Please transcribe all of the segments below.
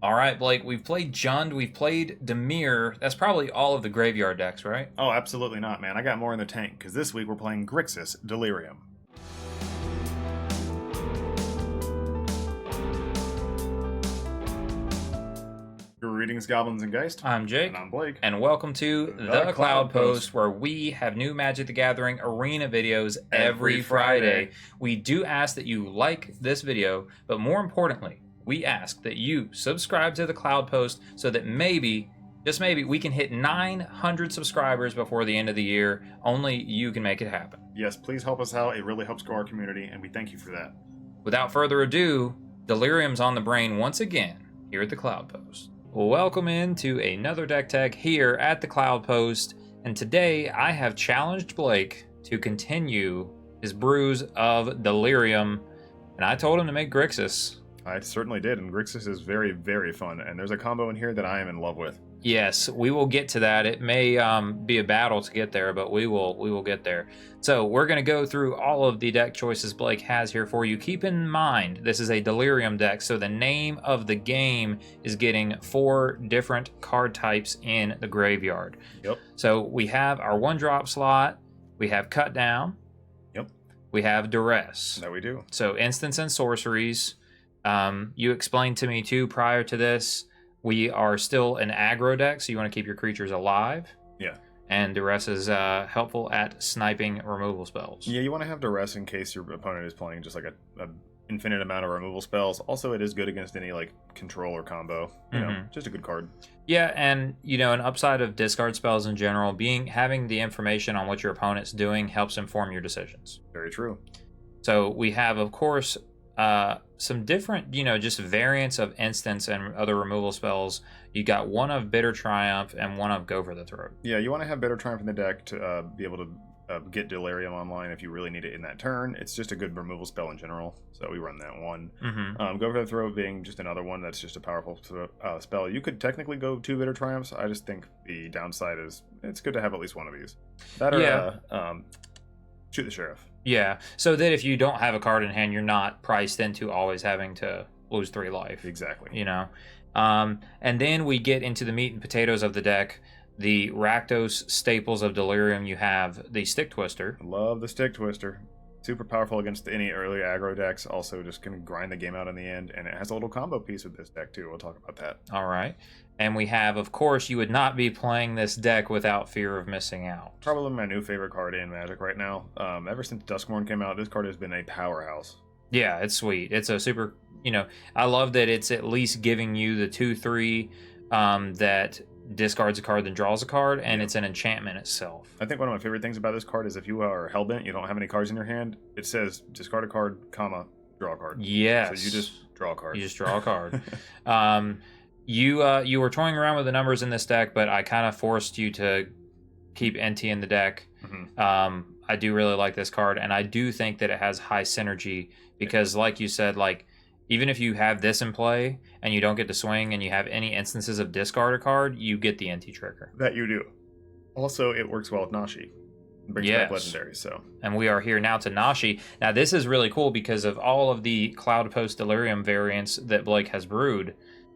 All right, Blake, we've played Jund, we've played Dimir. That's probably all of the graveyard decks, right? Oh, absolutely not, man. I got more in the tank, because this week we're playing Grixis Delirium. Greetings, Goblins and Geist. I'm Jake. And I'm Blake. And welcome to the Cloudpost, where we have new Magic the Gathering arena videos every Friday. We do ask that you like this video, but more importantly, we ask that you subscribe to the Cloudpost so that maybe, just maybe, we can hit 900 subscribers before the end of the year. Only you can make it happen. Yes, please help us out. It really helps grow our community, and we thank you for that. Without further ado, Delirium's on the brain once again here at the Cloudpost. Welcome into another deck tech here at the Cloudpost, and today I have challenged Blake to continue his brews of Delirium, and I told him to make Grixis. I certainly did, and Grixis is very, very fun, and there's a combo in here that I am in love with. Yes, we will get to that. It may be a battle to get there, but we will get there. So we're going to go through all of the deck choices Blake has here for you. Keep in mind, this is a Delirium deck, so the name of the game is getting 4 different card types in the graveyard. Yep. So we have our 1-drop slot, we have Cut Down, Yep. we have Duress. That we do. So instants and sorceries. You explained to me too prior to this, we are still an aggro deck, so you want to keep your creatures alive. Yeah. And Duress is helpful at sniping removal spells. Yeah, you want to have Duress in case your opponent is playing just like a infinite amount of removal spells. Also, it is good against any like control or combo. You know, just a good card. Yeah, and you know, an upside of discard spells in general, having the information on what your opponent's doing helps inform your decisions. Very true. So we have, of course, some different, just variants of instants and other removal spells. You got one of Bitter Triumph and one of Go for the Throat. Yeah, you want to have Bitter Triumph in the deck to be able to get Delirium online if you really need it in that turn. It's just a good removal spell in general, so we run that one. Go for the Throat being just another one that's just a powerful spell. You could technically go 2 Bitter Triumphs. I just think the downside is it's good to have at least one of these. That or Shoot the Sheriff. Yeah, so that if you don't have a card in hand, you're not priced into always having to lose 3 life. Exactly. And then we get into the meat and potatoes of the deck. The Rakdos staples of Delirium, you have the Stick Twister. Love the Stick Twister. Super powerful against any early aggro decks. Also just can grind the game out in the end. And it has a little combo piece with this deck too. We'll talk about that. All right. And we have, of course, you would not be playing this deck without fear of missing out. Probably my new favorite card in Magic right now. Ever since Duskmourn came out, this card has been a powerhouse. Yeah, it's sweet. It's a super, I love that it's at least giving you the 2/3 that discards a card then draws a card, and it's an enchantment itself. I think one of my favorite things about this card is if you are hellbent, you don't have any cards in your hand, it says discard a card, comma, draw a card. Yes. So you just draw a card. You just draw a card. You were toying around with the numbers in this deck, but I kind of forced you to keep NT in the deck. I do really like this card, and I do think that it has high synergy because, like you said, even if you have this in play and you don't get to swing and you have any instances of discard a card, you get the NT trigger. That you do. Also, it works well with Nashi. It brings back legendaries, so. And we are here now to Nashi. Now, this is really cool because of all of the Cloudpost Delirium variants that Blake has brewed.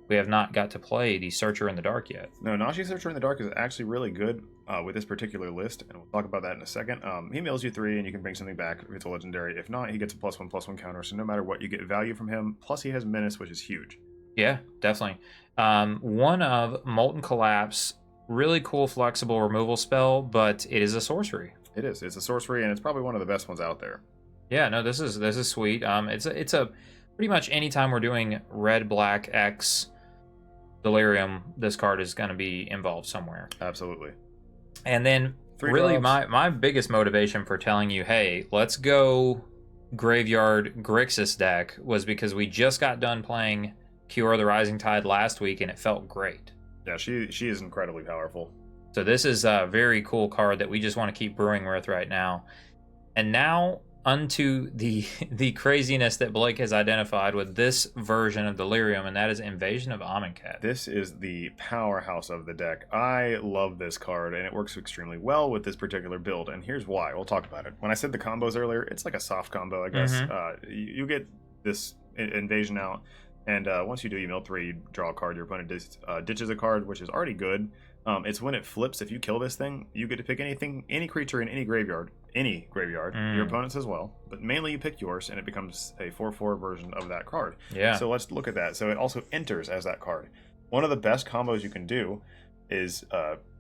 We have not got to play the Searcher in the Dark yet. No, Nashi Searcher in the Dark is actually really good with this particular list, and we'll talk about that in a second. He mills you 3, and you can bring something back if it's a legendary. If not, he gets a +1/+1 counter, so no matter what, you get value from him. Plus, he has Menace, which is huge. Yeah, definitely. One of Molten Collapse, really cool, flexible removal spell, but it is a sorcery. It is. It's a sorcery, and it's probably one of the best ones out there. Yeah, no, this is sweet. It's a pretty much anytime we're doing red, black, X, Delirium, this card is going to be involved somewhere. Absolutely. And then really my biggest motivation for telling you, hey, let's go Graveyard Grixis deck was because we just got done playing Cure the Rising Tide last week, and it felt great. Yeah, she is incredibly powerful. So this is a very cool card that we just want to keep brewing with right now. And now unto the craziness that Blake has identified with this version of Delirium, and that is Invasion of Amonkhet. This is the powerhouse of the deck. I love this card, and it works extremely well with this particular build, and here's why. We'll talk about it. When I said the combos earlier, it's like a soft combo, I guess. You get this Invasion out, And once you do, you mill 3, you draw a card. Your opponent ditches a card, which is already good. It's when it flips. If you kill this thing, you get to pick any creature in any graveyard, your opponent's as well. But mainly you pick yours, and it becomes a 4/4 version of that card. Yeah. So let's look at that. So it also enters as that card. One of the best combos you can do is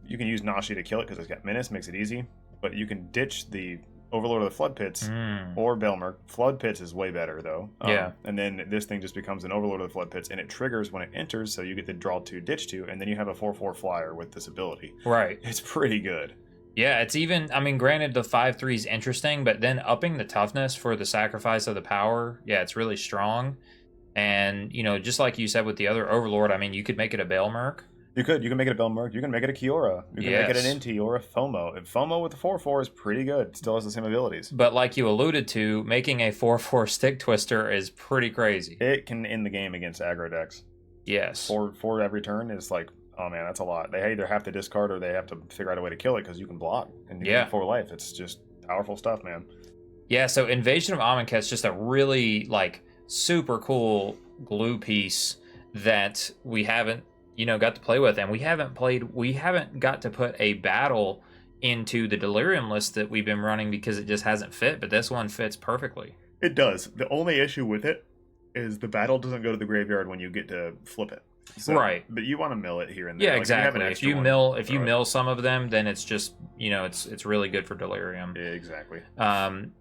you can use Nashi to kill it because it's got Menace, makes it easy. But you can ditch the Overlord of the Flood Pits or Belmerk. Flood Pits is way better though. Yeah. And then this thing just becomes an Overlord of the Flood Pits, and it triggers when it enters, so you get to draw 2, ditch 2, and then you have a 4/4 flyer with this ability. Right. It's pretty good. Yeah, it's even, I mean, granted the 5/3 is interesting, but then upping the toughness for the sacrifice of the power, yeah, it's really strong. And, you know, just like you said with the other Overlord, I mean, you could make it a Belmerk. You can make it a Belmerk, you can make it a Kiora, you can make it an Inti or a FOMO. And FOMO with the 4/4 is pretty good, still has the same abilities. But like you alluded to, making a 4/4 Stick Twister is pretty crazy. It can end the game against aggro decks. Yes. 4 every turn is like, oh man, that's a lot. They either have to discard or they have to figure out a way to kill it because you can block and you get 4 life. It's just powerful stuff, man. Yeah, so Invasion of Amonkhet is just a really like super cool glue piece that we haven't, you know, got to play with, and we haven't got to put a battle into the Delirium list that we've been running because it just hasn't fit, but this one fits perfectly. It does. The only issue with it is the battle doesn't go to the graveyard when you get to flip it. So, right. But you want to mill it here and there. Yeah, like, exactly. If you mill some of them, then it's just, you know, it's really good for Delirium. Yeah, exactly.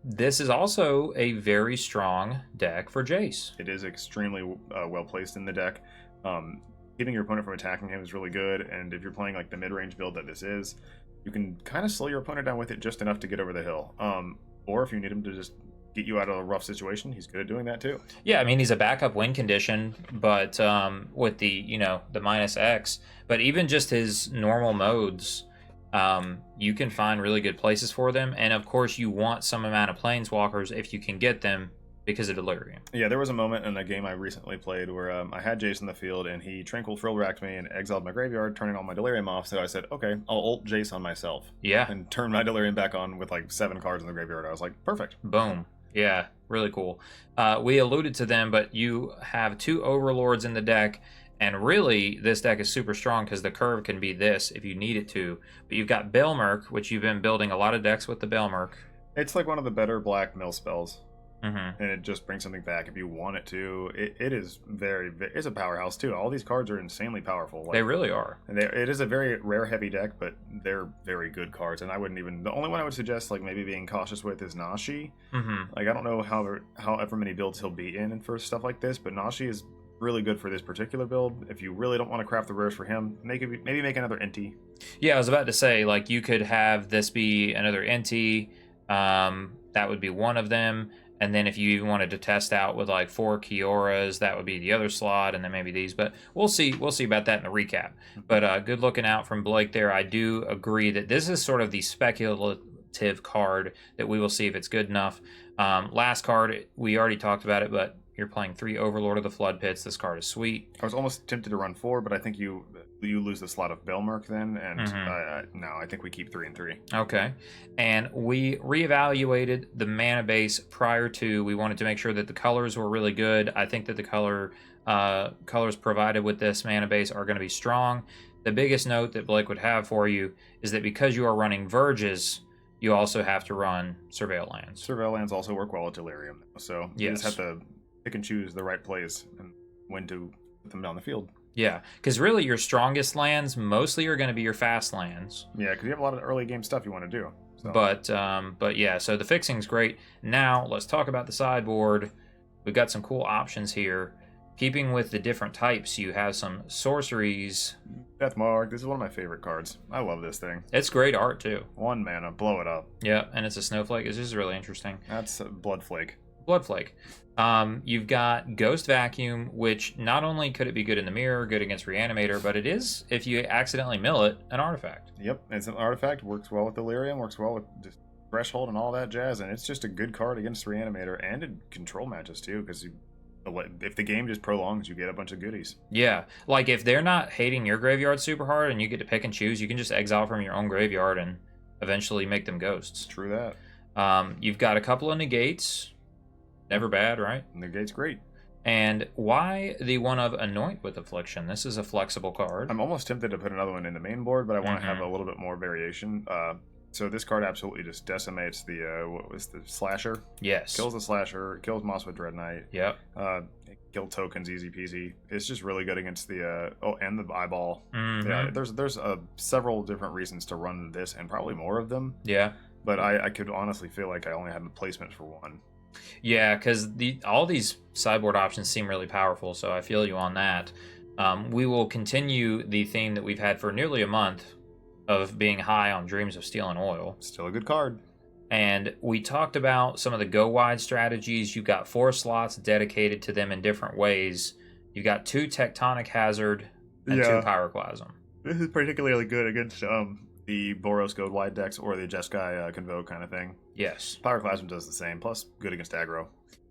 This is also a very strong deck for Jace. It is extremely well placed in the deck. Keeping your opponent from attacking him is really good, and if you're playing like the mid-range build that this is, you can kind of slow your opponent down with it just enough to get over the hill. Or if you need him to just get you out of a rough situation, he's good at doing that too. Yeah, I mean, he's a backup win condition, but with the, you know, the -X, but even just his normal modes, you can find really good places for them, and of course you want some amount of planeswalkers if you can get them, because of Delirium. Yeah, there was a moment in a game I recently played where I had Jace in the field, and he Tranquil Frill Racked me and exiled my graveyard, turning all my Delirium off, so I said, okay, I'll ult Jace on myself. Yeah. And turn my Delirium back on with like 7 cards in the graveyard. I was like, perfect. Boom. Yeah, really cool. We alluded to them, but you have 2 Overlords in the deck, and really, this deck is super strong because the curve can be this if you need it to. But you've got Belmerk, which you've been building a lot of decks with the Belmerk. It's like one of the better black mill spells. Mm-hmm. And it just brings something back if you want it to. It is it's a powerhouse too. All these cards are insanely powerful. Like, they really are. And it is a very rare heavy deck, but they're very good cards. And I wouldn't even. The only one I would suggest, like maybe being cautious with, is Nashi. Mm-hmm. Like I don't know however many builds he'll be in for stuff like this, but Nashi is really good for this particular build. If you really don't want to craft the rares for him, maybe make another Inti. Yeah, I was about to say, like, you could have this be another Inti. That would be one of them. And then if you even wanted to test out with like 4 Kioras, that would be the other slot, and then maybe these. But we'll see about that in the recap. But good looking out from Blake there. I do agree that this is sort of the speculative card that we will see if it's good enough. Last card, we already talked about it, but you're playing 3 Overlord of the Flood Pits. This card is sweet. I was almost tempted to run 4, but I think you lose the slot of Belmerk then, and no, I think we keep 3 and 3. Okay, and we reevaluated the mana base prior to. We wanted to make sure that the colors were really good. I think that the colors provided with this mana base are going to be strong. The biggest note that Blake would have for you is that because you are running Verges, you also have to run Surveil Lands. Surveil Lands also work well at Delirium, so you just have to pick and choose the right plays and when to put them down the field. Yeah, because really your strongest lands mostly are going to be your fast lands. Yeah, because you have a lot of early game stuff you want to do. So. But yeah, so the fixing's great. Now let's talk about the sideboard. We've got some cool options here. Keeping with the different types, you have some sorceries. Deathmark, this is one of my favorite cards. I love this thing. It's great art too. 1 mana, blow it up. Yeah, and it's a snowflake. It's just really interesting. That's a Bloodflake. Bloodflake. You've got Ghost Vacuum, which not only could it be good in the mirror, good against Reanimator, but it is, if you accidentally mill it, an artifact. Yep, it's an artifact, works well with Delirium, works well with Threshold and all that jazz, and it's just a good card against Reanimator and in control matches too, because if the game just prolongs, you get a bunch of goodies. Yeah, like if they're not hating your graveyard super hard and you get to pick and choose, you can just exile from your own graveyard and eventually make them ghosts. True that. You've got a couple of negates. Never bad, right? Negate's great. And why the one of Anoint with Affliction? This is a flexible card. I'm almost tempted to put another one in the main board, but I want to have a little bit more variation. So this card absolutely just decimates the what was the slasher? Yes. Kills the slasher, kills Moss with Dread Knight. Yep. Kill tokens, easy peasy. It's just really good against the and the eyeball. Mm-hmm. Yeah, there's several different reasons to run this, and probably more of them. Yeah. But I could honestly feel like I only had placements for one. Yeah, because all these sideboard options seem really powerful, so I feel you on that. We will continue the theme that we've had for nearly a month of being high on Dreams of Steel and Oil. Still a good card. And we talked about some of the go-wide strategies. You've got 4 slots dedicated to them in different ways. You've got 2 Tectonic Hazard and 2 Pyroclasm. This is particularly good against the Boros go-wide decks or the Jeskai Convoke kind of thing. Yes. Pyroclasm does the same, plus good against aggro.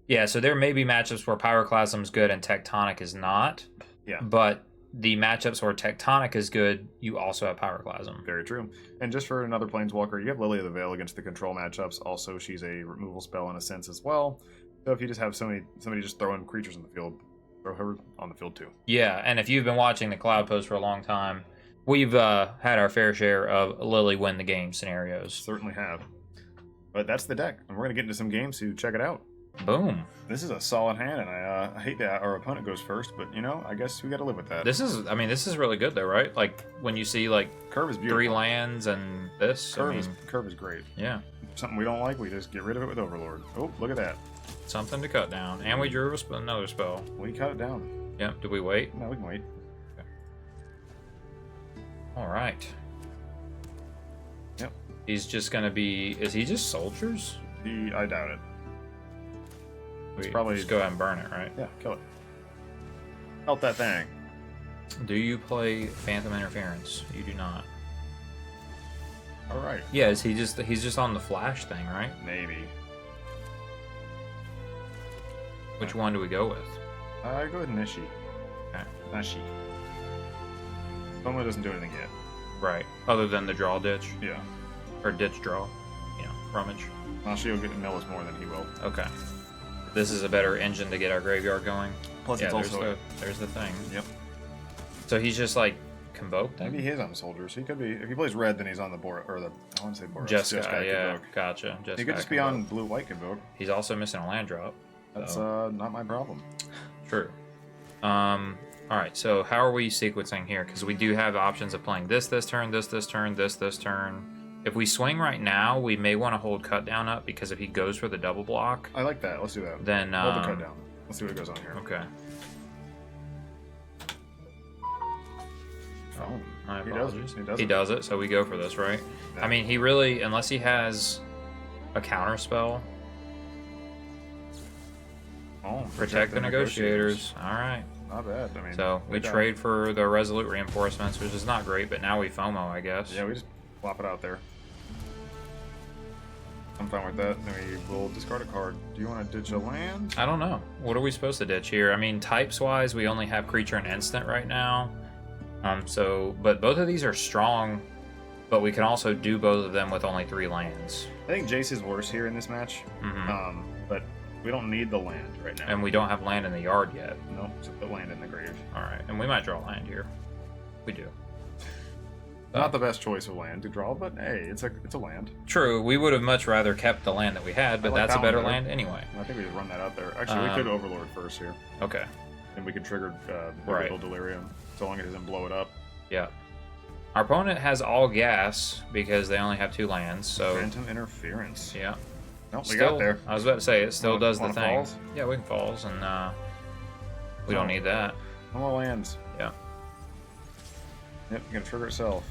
Yeah, so there may be matchups where Pyroclasm is good and Tectonic is not. Yeah. But the matchups where Tectonic is good, you also have Pyroclasm. Very true. And just for another Planeswalker, you have Lily of the Veil against the control matchups. Also, she's a removal spell in a sense as well. So if you just have somebody just throwing creatures in the field, throw her on the field too. Yeah, and if you've been watching the Cloudpost for a long time, we've had our fair share of Lily win the game scenarios. Certainly have. But that's the deck, and we're going to get into some games to check it out. Boom. This is a solid hand, and I hate that our opponent goes first, but you know, I guess we got to live with that. This is really good though, right? Like when you see like curve is beautiful. 3 lands and this. Curve is great. Yeah. Something we don't like, we just get rid of it with Overlord. Oh, look at that. Something to cut down, and we drew another spell. We cut it down. Yep. Did we wait? No, we can wait. Okay. All right. Yep. He's just gonna be. Is he just soldiers? I doubt it. We probably just go ahead and burn it, right? Yeah, kill it. Help that thing. Do you play Phantom Interference? You do not. All right. Yeah, he's just on the flash thing, right? Maybe. Which one do we go with? Go with Nishi. Okay. Nishi. Soma doesn't do anything yet. Right. Other than the draw ditch? Yeah. Or ditch draw. Yeah, rummage. Nashi will get to mill us more than he will. Okay. This is a better engine to get our graveyard going. Plus, it's also there's the thing. Yep. So he's just like convoked. Maybe he is on soldiers. He could be. If he plays red, then he's on the board or the. I want to say board. Jeskai, yeah, convoke. Gotcha. He could just be on blue-white convoke. He's also missing a land drop. That's not my problem. True. All right. So how are we sequencing here? Because we do have options of playing this turn, this turn, this turn. If we swing right now, we may want to hold cut down up because if he goes for the double block, I like that. Let's do that. Then hold the cut down. Let's see what goes on here. Okay. Oh, my apologies. He does it. So we go for this, right? Yeah. I mean, he really, unless he has a counter spell. Oh, protect the negotiators. All right. Not bad. I mean, so we trade for the resolute reinforcements, which is not great, but now we FOMO, I guess. Yeah, we just plop it out there. I'm fine with that. Then we will discard a card. Do you want to ditch a land? I don't know. What are we supposed to ditch here? I mean, types-wise, we only have creature and instant right now. But both of these are strong, but we can also do both of them with only 3 lands. I think Jace is worse here in this match. Mm-hmm. But we don't need the land right now. And we don't have land in the yard yet. Nope, so put land in the grave. All right, and we might draw land here. We do. Not the best choice of land to draw, but hey, it's a land. True, we would have much rather kept the land that we had, but that's a better land anyway. I think we just run that out there. Actually, we could Overlord first here. Okay. And we could trigger Delirium, so long as it doesn't blow it up. Yeah. Our opponent has all gas because they only have 2 lands, so... Phantom Interference. Yeah. Nope, we got there. I was about to say, it still does the thing. Falls? Yeah, we can falls, and we don't need that. No more lands. Yeah. Yep, gonna trigger itself.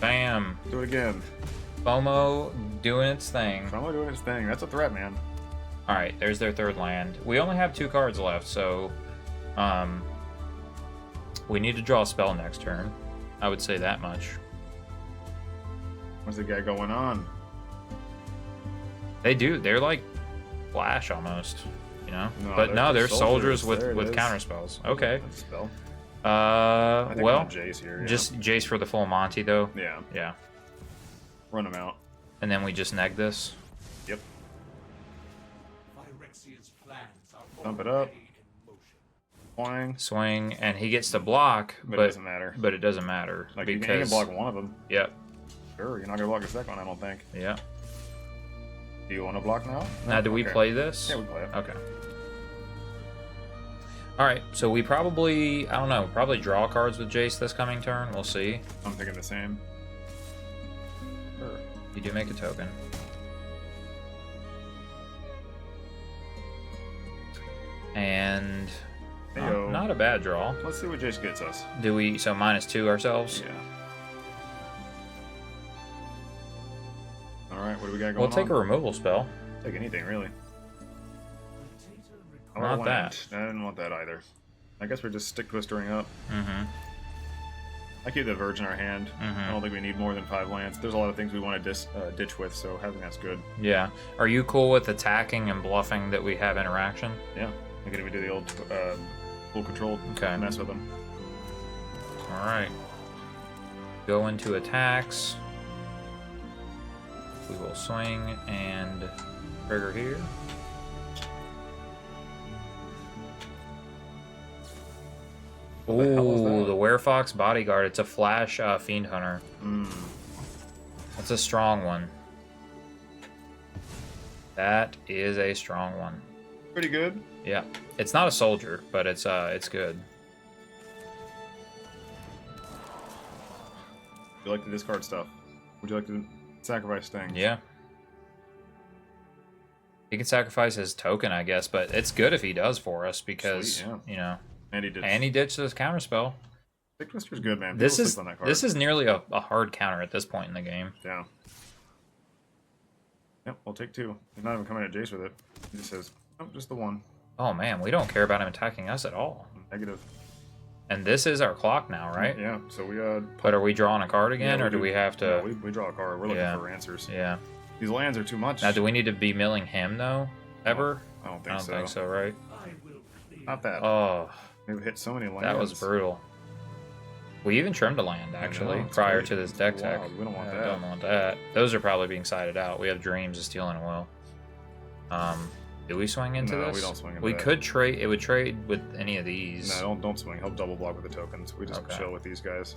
Bam. Do it again. FOMO doing its thing. FOMO doing its thing. That's a threat, man. Alright, there's their 3rd land. We only have 2 cards left, so we need to draw a spell next turn. I would say that much. What's the guy going on? They do. They're like Flash almost, you know? No, but no, they're soldiers with is. counter spells. Okay. Spell. Well, Jace here, yeah. Just Jace for the full Monty, though. Yeah. Yeah. Run him out. And then we just neg this. Yep. Dump it up. Flying. Swing, and he gets to block, but it doesn't matter. But it doesn't matter. Like, because... you can block one of them. Yep. Sure, you're not going to block the second one, I don't think. Yeah. Do you want to block now? Now, do we play this? Yeah, we play it. Okay. Alright, so we probably, I don't know, probably draw cards with Jace this coming turn. We'll see. I'm thinking the same. Sure. You do make a token. And not a bad draw. Let's see what Jace gets us. Do we, so -2 ourselves? Yeah. Alright, what do we got going on? We'll take a removal spell. Take anything, really. Not that. I didn't want that either. I guess we're just stick twistering up. Mm-hmm. I keep the Verge in our hand. I don't think we need more than 5 lands. There's a lot of things we want to ditch with, so having that's good. Yeah. Are you cool with attacking and bluffing that we have interaction? Yeah. I can even do the old full control. Okay. Mess with them. Alright. Go into attacks. We will swing and trigger here. Ooh, the Werefox Bodyguard. It's a flash Fiend Hunter. That's a strong one. That is a strong one. Pretty good. Yeah. It's not a soldier, but it's good. Would you like to discard stuff? Would you like to sacrifice things? Yeah. He can sacrifice his token, I guess, but it's good if he does for us because, Sweet, yeah. you know. And he ditched his counterspell. Stick Twister's good, man. This is nearly a hard counter at this point in the game. Yeah. Yep, we'll take 2. He's not even coming at Jace with it. He just says, oh, just the 1. Oh man, we don't care about him attacking us at all. Negative. And this is our clock now, right? Yeah, so we But are we drawing a card again, or do we have to... No, we draw a card. We're looking for answers. Yeah. These lands are too much. Now, do we need to be milling him, though? Ever? I don't I don't think so, right? Not that. Oh. We've hit so many lands. That was brutal. We even trimmed a land, actually, prior to this deck tech. We don't want that. Don't want that. Those are probably being sided out. We have Dreams of Steel and Will. Do we swing into this? No, we don't swing into We that. could trade. It would trade with any of these. No, don't swing. He'll double block with the tokens. We just chill with these guys.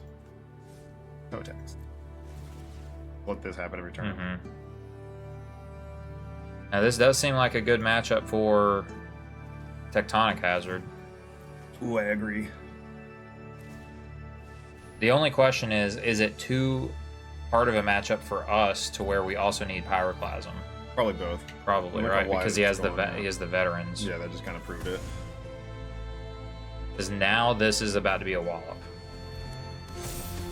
No attacks. Let this happen every turn. Now, this does seem like a good matchup for Tectonic Hazard. Ooh, I agree. The only question is it too hard of a matchup for us to where we also need Pyroclasm? Probably both. Probably, right? Because he has the veterans. Yeah, that just kind of proved it. Because now this is about to be a wallop.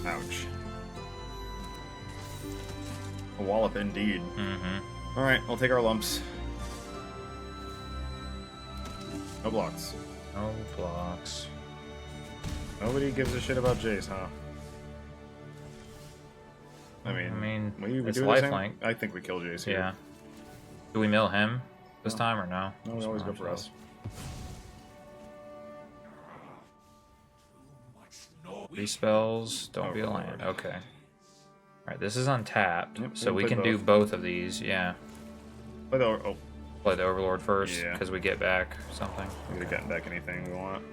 Ouch. A wallop indeed. Alright, we'll take our lumps. No blocks. No blocks. Nobody gives a shit about Jace, huh? I mean we it's do lifelink. I think we kill Jace here. Yeah. Do we mill him this time or no? No, we always go for us. These spells don't be a land. Okay. Alright, this is untapped, Yep, so we we can do both of these, yeah. Play the Overlord first, Yeah. because we get back something. We could get back anything we want.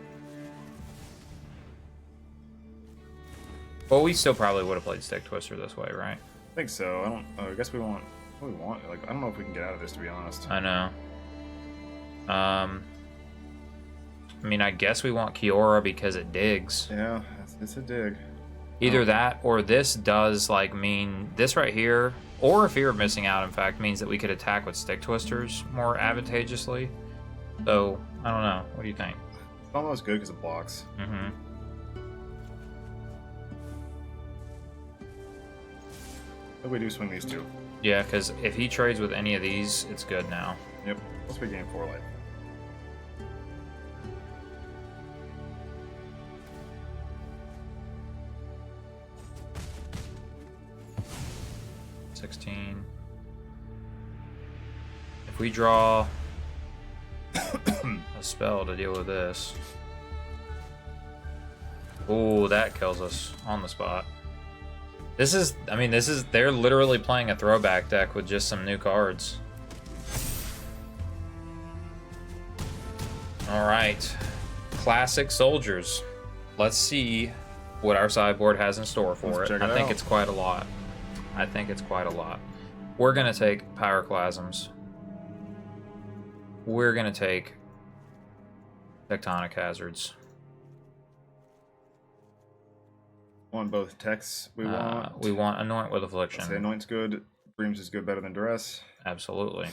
Well, we still probably would have played Stick Twister this way, right? I think so. I guess we want what we want. Like, I don't know if we can get out of this, to be honest. I know. I mean, I guess we want Kiora because it digs. Yeah, it's a dig. Either that or this does like mean this right here, or Fear of Missing Out, in fact, means that we could attack with Stick Twisters more advantageously. So, I don't know. What do you think? It's almost good because it blocks. Mm-hmm. But we do swing these 2. Yeah, because if he trades with any of these, it's good now. Yep. Let's be game 4 life. If we draw a spell to deal with this. Ooh, that kills us on the spot. This is, I mean, they're literally playing a throwback deck with just some new cards. Alright. classic soldiers. Let's see what our sideboard has in store for it. I think it's quite a lot. I think it's quite a lot. We're gonna take Pyroclasms. We're gonna take Tectonic Hazards. On both texts, we want Anoint with Affliction. Say Anoint's good. Dreams is good, better than Duress. Absolutely.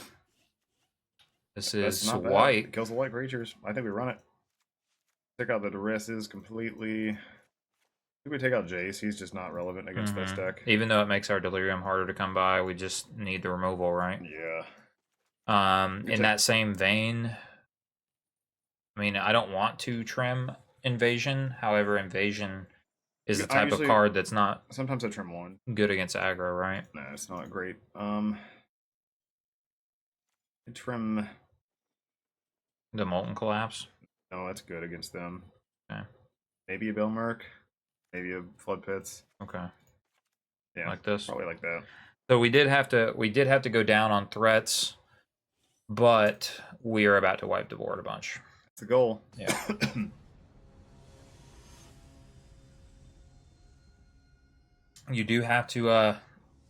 This is not white. It kills the white creatures. I think we run it. Take out the Duresses completely. I think we take out Jace. He's just not relevant against this deck. Even though it makes our Delirium harder to come by, we just need the removal, right? Yeah. In that same vein, I mean, I don't want to trim Invasion. However, Invasion is the type of card that's not... Sometimes I trim one. Good against aggro, right? Nah, it's not great. I trim... The Molten Collapse? No, that's good against them. Okay. Maybe a Belmerk. Maybe a Flood Pits. Okay. Yeah. Like this? Probably like that. So we did have to go down on threats, but we are about to wipe the board a bunch. That's the goal. Yeah. You do have to,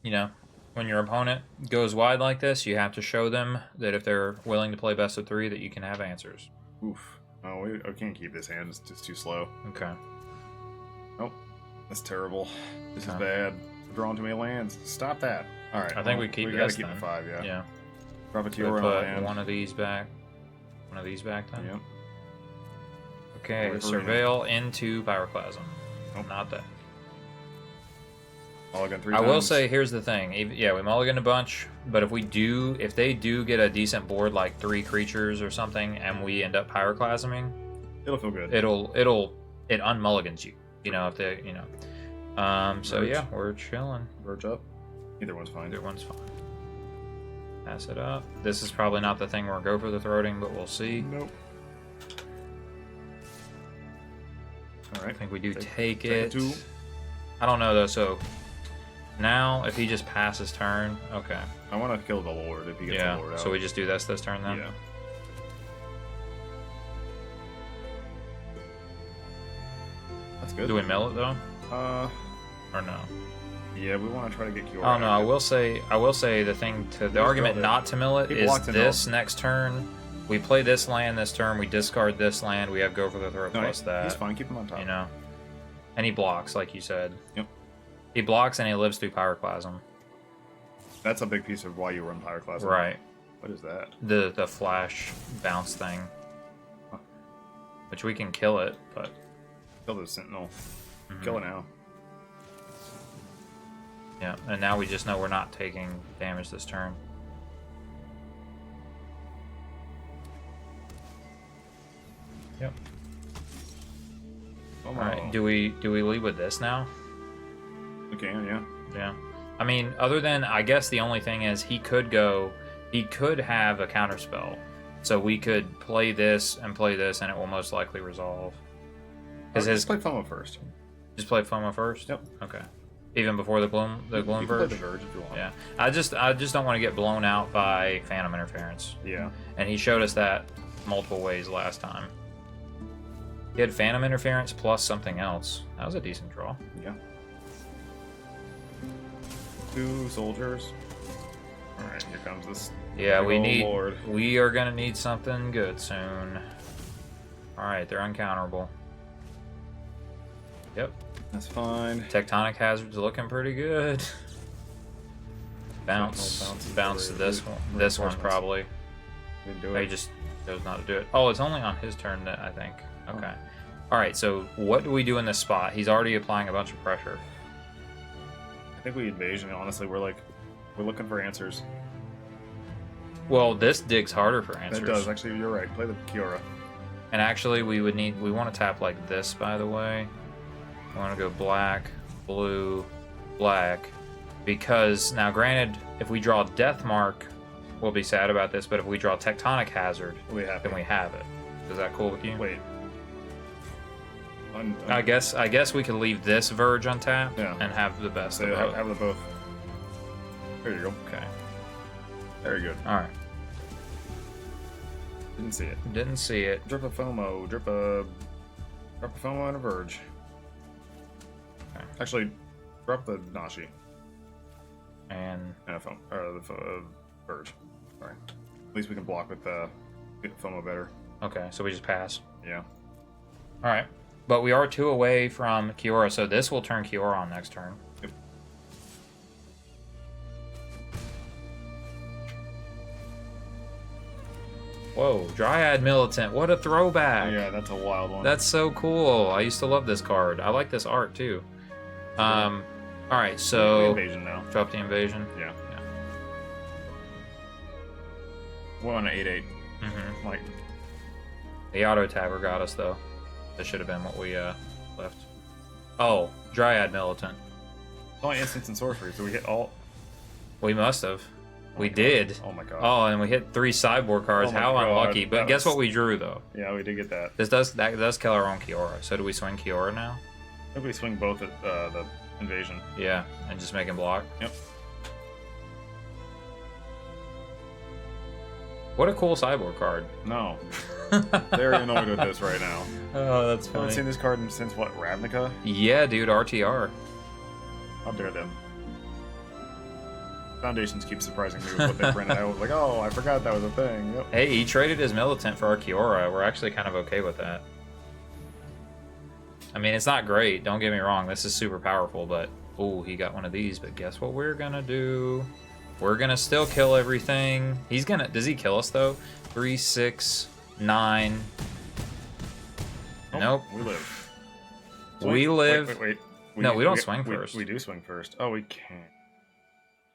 you know, when your opponent goes wide like this, you have to show them that if they're willing to play best of 3, that you can have answers. Oof. Oh, I can't keep this hand. It's just too slow. Okay. Nope. That's terrible. This is bad. Drawn too many lands. Stop that. All right. I think we keep this. We gotta keep it 5, yeah. Yeah. Drop a We'll Kiora on put land. one of these back. One of these back then? Yep. Okay, Surveil into Pyroclasm. Nope. Not that. Mulligan 3 I times. will say, here's the thing. Yeah, we mulligan a bunch, but if they do get a decent board, like 3 creatures or something, and we end up Pyroclasming, it'll feel good. it unmulligans you. You know, if they, you know. So yeah, we're chilling. Verge up. Either one's fine. Either one's fine. Pass it up. This is probably not the thing we're going to go for the throating, but we'll see. Nope. All right. I think we do take it. 2. I don't know though. So now, if he just passes turn, okay. I want to kill the Lord if he gets the Lord out. So we just do this turn then. Yeah. That's good. Do we mill it though? Or no? Yeah, we want to try to get Kiora. Oh no, I will say the argument not to mill it is this next turn. We play this land this turn, we discard this land, we have go for the throat plus that. He's fine, keep him on top. You know? And he blocks, like you said. Yep. He blocks and he lives through Pyroclasm. That's a big piece of why you run Pyroclasm. Right. What is that? The flash bounce thing. Huh. Which we can kill it, but... Kill the Sentinel. Kill it now. Yeah, and now we just know we're not taking damage this turn. Yep. Alright, do we lead with this now? We can, yeah. Yeah. I mean, other than, I guess the only thing is he could have a counterspell. So we could play this, and it will most likely resolve. Just play FOMO first. Just play FOMO first? Yep. Okay. Even before the Gloom Verge? Play the Verge if you want. Yeah. I just don't want to get blown out by Phantom Interference. Yeah. And he showed us that multiple ways last time. He had Phantom Interference plus something else. That was a decent draw. Yeah. 2 soldiers. Alright, here comes this. Yeah, we are gonna need something good soon. Alright, they're uncounterable. Yep. That's fine. Tectonic Hazards looking pretty good. Bounce to this one. This one probably. Didn't do it. He just chose not to do it. Oh, it's only on his turn, I think. Okay. Alright, so what do we do in this spot? He's already applying a bunch of pressure. I think we Invasion, honestly. We're looking for answers. Well, this digs harder for answers. It does. Actually, you're right. Play the Kiora. And actually, we want to tap like this, by the way. We want to go black, blue, black. Because, now granted, if we draw Deathmark, we'll be sad about this, but if we draw Tectonic Hazard, then we have it. Is that cool with you? Wait. I guess we could leave this Verge untapped and have the best of both. Have the both. There you go. Okay. Very good. Alright. Didn't see it. Didn't see it. Drip a FOMO. Drip a Drop a FOMO and a Verge. Okay. Actually, drop the Nashi. And a FOMO, or the Verge. Sorry. At least we can block with the FOMO better. okay, so we just pass. Yeah. All right, but we are 2 away from Kiora, so this will turn Kiora on next turn. Yep. Whoa, Dryad Militant, what a throwback! Yeah, that's a wild one. That's so cool. I used to love this card. I like this art too. All right, so invasion now. drop the invasion. Yeah. Yeah. One on an 8/8. Mm-hmm. Like, The auto tabber got us though. That should have been what we left. Oh, Dryad Militant. it's only instants and sorcery, so we hit all. We must have. Oh We my did. God. Oh my god. Oh, and we hit 3 sideboard cards. Oh my How God, unlucky! But that guess was- what we drew though? Yeah, we did get that. That does kill our own Kiora. So do we swing Kiora now? I think we swing both at the invasion. Yeah, and just make him block. Yep. What a cool sideboard card. No. Very annoyed with this right now. Oh, that's I haven't seen this card since what, Ravnica? Yeah, dude, RTR. How dare them. Foundations keep surprising me with what they printed. I was like, oh, I forgot that was a thing. Yep. Hey, he traded his Militant for our Kiora. We're actually kind of okay with that. I mean, it's not great. Don't get me wrong. This is super powerful, but... Oh, he got one of these. But guess what we're gonna do? We're gonna still kill everything. He's gonna... Does he kill us, though? 3, 6, 9... Oh, Nope. We live. We live... Wait. No, we don't swing first. We do swing first. Oh, we can't.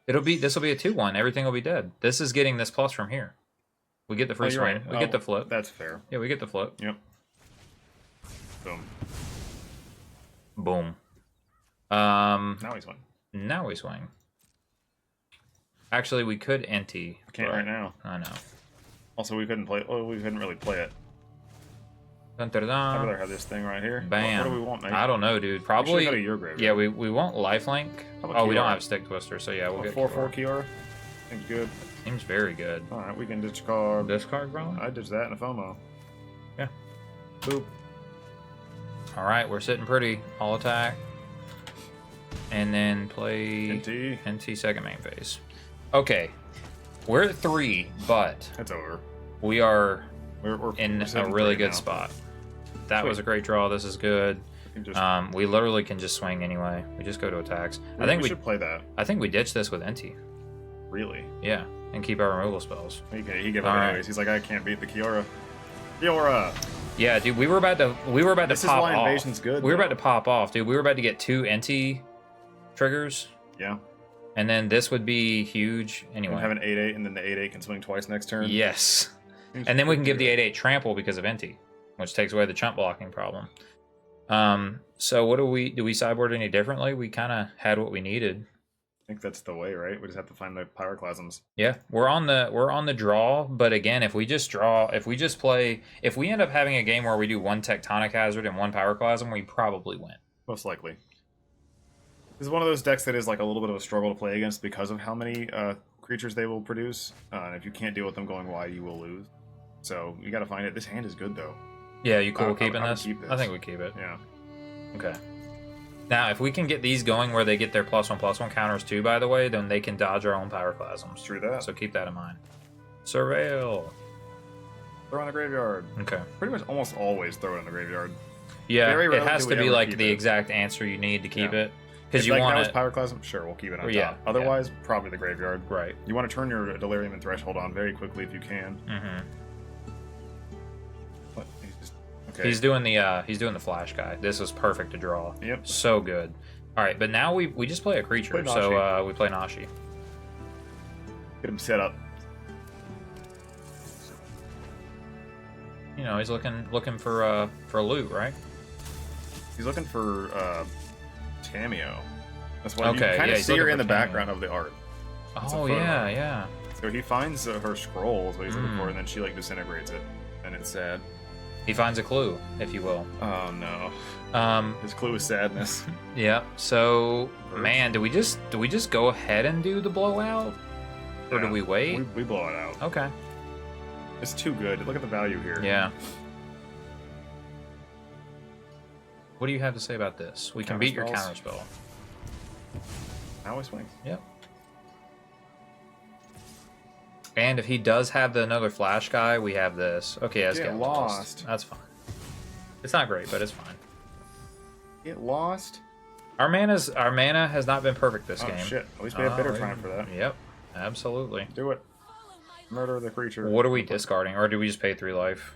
This will be a 2-1. Everything will be dead. This is getting this plus from here. We get the free Oh, you're swing. right. We get the flip. That's fair. Yeah, we get the flip. Yep. Boom. Boom. Now we swing. Now we swing. Actually, we could anti. Can't right now. I know. Also, we couldn't play. Oh, we couldn't really play it. Dun, dun, dun, I'd dun. rather have this thing right here. Bam. What do we want, mate? I don't know, dude. We Probably. should go to your graveyard. Yeah, we won't lifelink. How about Oh, we don't Kiora? have stick twister, so yeah, we'll A get 4/4 Kiora. Kiora. Seems good. Seems very good. All right, we can ditch card. Discard, bro. I ditched that in a FOMO. Yeah. Boop. All right, we're sitting pretty. All attack, and then play NT. NT second main phase. Okay, we're at 3, but It's over. we are We're in a sitting really pretty good now. spot. That Sweet. was a great draw. This is good. You just- We literally can just swing anyway. We just go to attacks. I we think we should play that. I think we ditch this with NT. Really? Yeah, and keep our removal spells. He gave up All right. anyways. He's like, I can't beat the Kiora. Kiora. Yeah, dude, we were about to This is pop why off. invasion's good. We were though. about to pop off, dude. We were about to get 2 NT triggers, Yeah. and then this would be huge We anyway. have an 8/8, and then the 8/8 can swing twice next turn. Yes, Seems and then we can give pretty the good. 8/8 trample because of NT, which takes away the chump blocking problem. So what do we sideboard any differently? We kind of had what we needed. I think that's the way, right? We just have to find the pyroclasms. Yeah, we're on the draw, but again, if we end up having a game where we do 1 Tectonic Hazard and 1 Pyroclasm, we probably win. Most likely. This is one of those decks that is like a little bit of a struggle to play against because of how many creatures they will produce. And if you can't deal with them going wide, you will lose. So you got to find it. This hand is good though. Yeah, you cool I keeping would this? keep this. I think we keep it. Yeah. Okay. Now, if we can get these going where they get their +1/+1 counters too, by the way, then they can dodge our own Pyroclasms. True that. So keep that in mind. Surveil. Throw in the graveyard. Okay. Pretty much almost always throw it in the graveyard. Yeah, Very it rarely has do to we be ever like keep the it. exact answer you need to keep Yeah. it. Because If, you like, want that it. was pyroclasm, sure, we'll keep it on Yeah, top. Otherwise, probably the graveyard. Right. You want to turn your Delirium and Threshold on very quickly if you can. Mm-hmm. What? He's just... Okay. He's doing the flash guy. This was perfect to draw. Yep. So good. All right, but now we just play a creature. Play So Nashi. we play Nashi. Get him set up. You know, he's looking for loot, right? He's looking for Tameo. That's why Okay, you kind yeah, of he's see her looking in the for Tameo. background of the art. It's a Oh photo. yeah. So he finds her scroll is what he's looking Hmm. for, and then she like disintegrates it, and it's sad. He finds a clue, if you will. Oh no. His clue is sadness. Yeah. So, Verge. man, do we just go ahead and do the blowout, or do Yeah. we wait? We blow it out. Okay. It's too good. Look at the value here. Yeah. What do you have to say about this? We can beat your counter spell. Now we swing. Yep. And if he does have another flash guy, we have this. Okay, let's get lost. That's fine. It's not great, but it's fine. Get lost. Our mana has not been perfect this game. Oh shit! At least we have bitter time for that. Yep, absolutely. Do it. Murder the creature. What are we discarding, or do we just pay 3 life?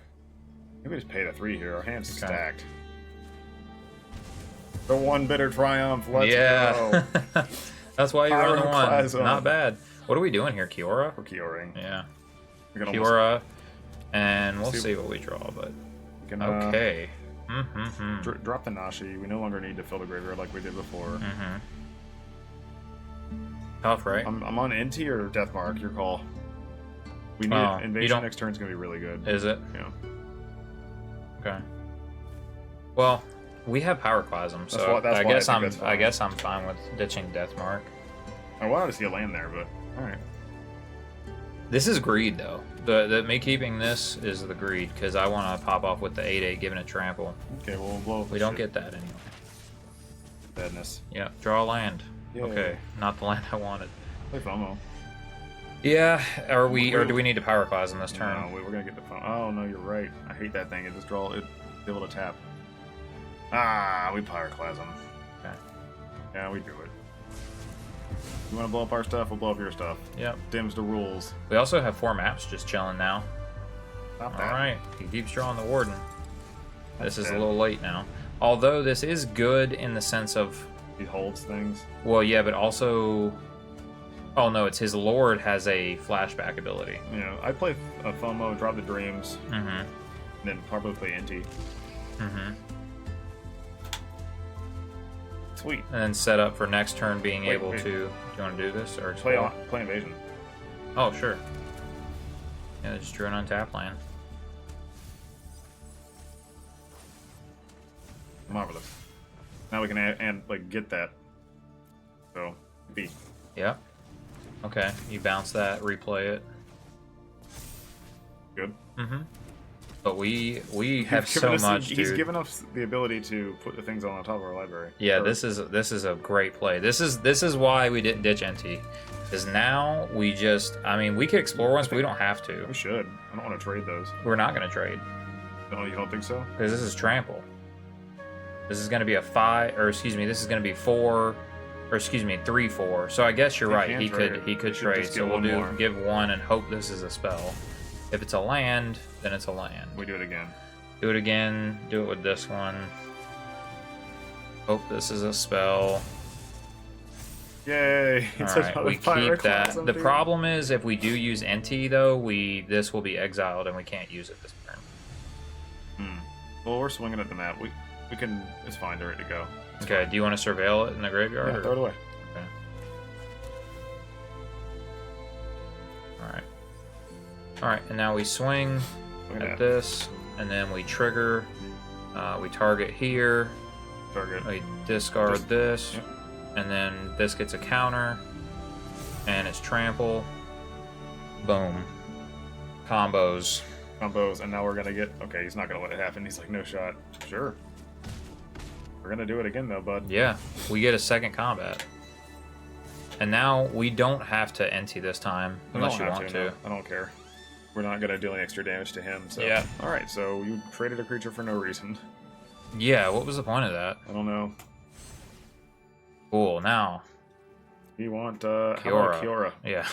Maybe we just pay the 3 here. Our hand's stacked. The 1 bitter triumph. Let's go. That's why you're on the 1. Not bad. What are we doing here, Kiora? We're Kioring. Yeah. Kiora, and we'll see what we draw, but okay. Drop the Nashi. We no longer need to fill the graveyard like we did before. Tough, right? I'm on NT or Deathmark. Your call. We need Invasion next turn's gonna be really good. Is it? Yeah. Okay. Well, we have Pyroclasm, so I guess I'm fine with ditching Deathmark. I wanted to see a land there, but all right. This is greed, though. The me keeping this is the greed, because I want to pop off with the 8/8, giving it trample. Okay, well, we'll blow up. We don't get that anyway. Badness. Yeah, draw a land. Yay. Okay, not the land I wanted. Play FOMO. Yeah, or do we need to Pyroclasm this turn? No, we're gonna get the FOMO. Oh no, you're right. I hate that thing. It just able to tap. Ah, we Pyroclasm. Okay. Yeah, we do it. You want to blow up our stuff? We'll blow up your stuff. Yep. Dims the rules. We also have 4 maps just chilling now. Alright, he keeps drawing the Warden. This is a little late now. Although this is good in the sense of... He holds things? Well, yeah, but also... Oh no, it's his Lord has a flashback ability. Yeah, I play a FOMO, drop the Dreams, and then probably play NT. Sweet. And then set up for next turn being able to... Do you want to do this? Or play Invasion. Oh, sure. Yeah, just drew an untapped land. Marvelous. Now we can get that. So, B. Yep. Okay, you bounce that, replay it. Good. But we have so much, dude. He's given us the ability to put the things on the top of our library. Yeah, this is a great play. This is why we didn't ditch NT. Because now we just, I mean, we could explore ones, but we don't have to. We should. I don't want to trade those. We're not going to trade. No, you don't think so? Because this is trample. This is going to be a 5, or excuse me, this is going to be 4, or excuse me, 3/4. So I guess you're right. He could trade. So we'll give 1 and hope this is a spell. If it's a land, then it's a land. We do it again. Do it again. Do it with this one. Hope this is a spell. Yay! Alright, we keep that. The problem is if we do use NT though, this will be exiled and we can't use it this turn. Well, we're swinging at the map. We can. It's fine. They're ready to go. Okay. Do you want to surveil it in the graveyard? Yeah, throw it away. Okay. Alright. Alright, and now we swing at this, and then we trigger. We target here. We discard this, and then this gets a counter, and it's trample. Boom. Combos. And now we're gonna get. Okay, he's not gonna let it happen. He's like, no shot. Sure. We're gonna do it again though, bud. Yeah, we get a second combat. And now we don't have to NT this time, unless you want to. No, I don't care. We're not going to deal any extra damage to him. So. Yeah. Alright, so you traded a creature for no reason. Yeah, what was the point of that? I don't know. Cool, now. You want, Kiora. Yeah.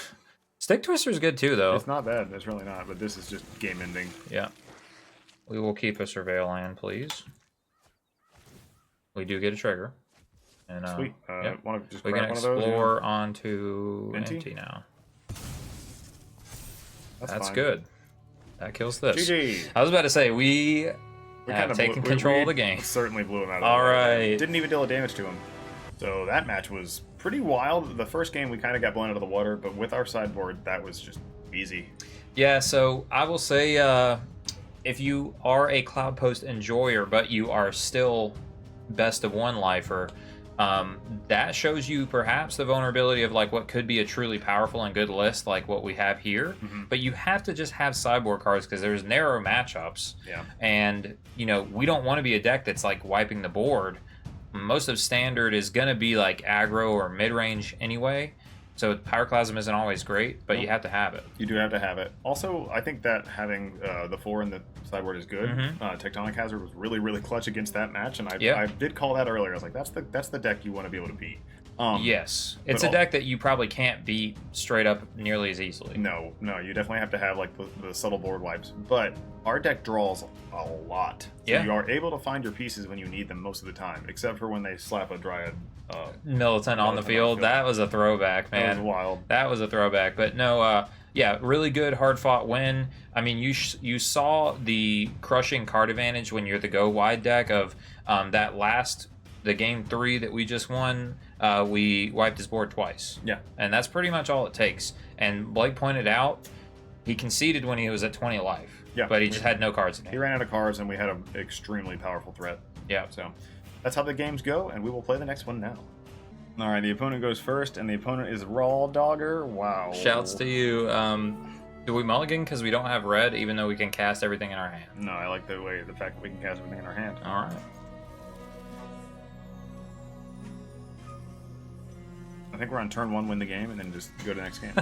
Stick Twister's good too, though. It's not bad, it's really not, but this is just game ending. Yeah. We will keep a Surveil land, please. We do get a trigger. And, sweet. Want to just we grab can one of those? Explore onto NT now. That's good. That kills this. GG. I was about to say, we have taken control of the game. Certainly blew him out of All the right. Didn't even deal damage to him. So that match was pretty wild. The first game we kind of got blown out of the water, but with our sideboard, that was just easy. Yeah, so I will say, if you are a Cloudpost enjoyer, but you are still best of one lifer, That shows you perhaps the vulnerability of like what could be a truly powerful and good list like what we have here. But you have to just have sideboard cards because there's narrow matchups. Yeah. And, you know, we don't want to be a deck that's like wiping the board. Most of standard is going to be like aggro or mid-range anyway. So Pyroclasm isn't always great, but you have to have it. You do have to have it. Also, I think that having the 4 in the sideboard is good. Tectonic Hazard was really, really clutch against that match, and I did call that earlier. I was like, that's the deck you want to be able to beat. Yes, it's a deck that you probably can't beat straight up nearly as easily. No, you definitely have to have like the subtle board wipes. But our deck draws a lot. So you are able to find your pieces when you need them most of the time, except for when they slap a Dryad Militant on the field. That was a throwback, man. That was wild. That was a throwback. But no, yeah, really good, hard-fought win. I mean, you saw the crushing card advantage when you're the go wide deck of the game 3 that we just won. We wiped his board twice. Yeah. And that's pretty much all it takes. And Blake pointed out, he conceded when he was at 20 life. Yeah. But he just had no cards in hand. He ran out of cards, and we had an extremely powerful threat. Yeah. So that's how the games go, and we will play the next one now. All right, the opponent goes first, and the opponent is Raw Dogger. Wow. Shouts to you. Do we mulligan because we don't have red, even though we can cast everything in our hand? No, I like the fact that we can cast everything in our hand. All right. I think we're on turn 1, win the game, and then just go to the next game.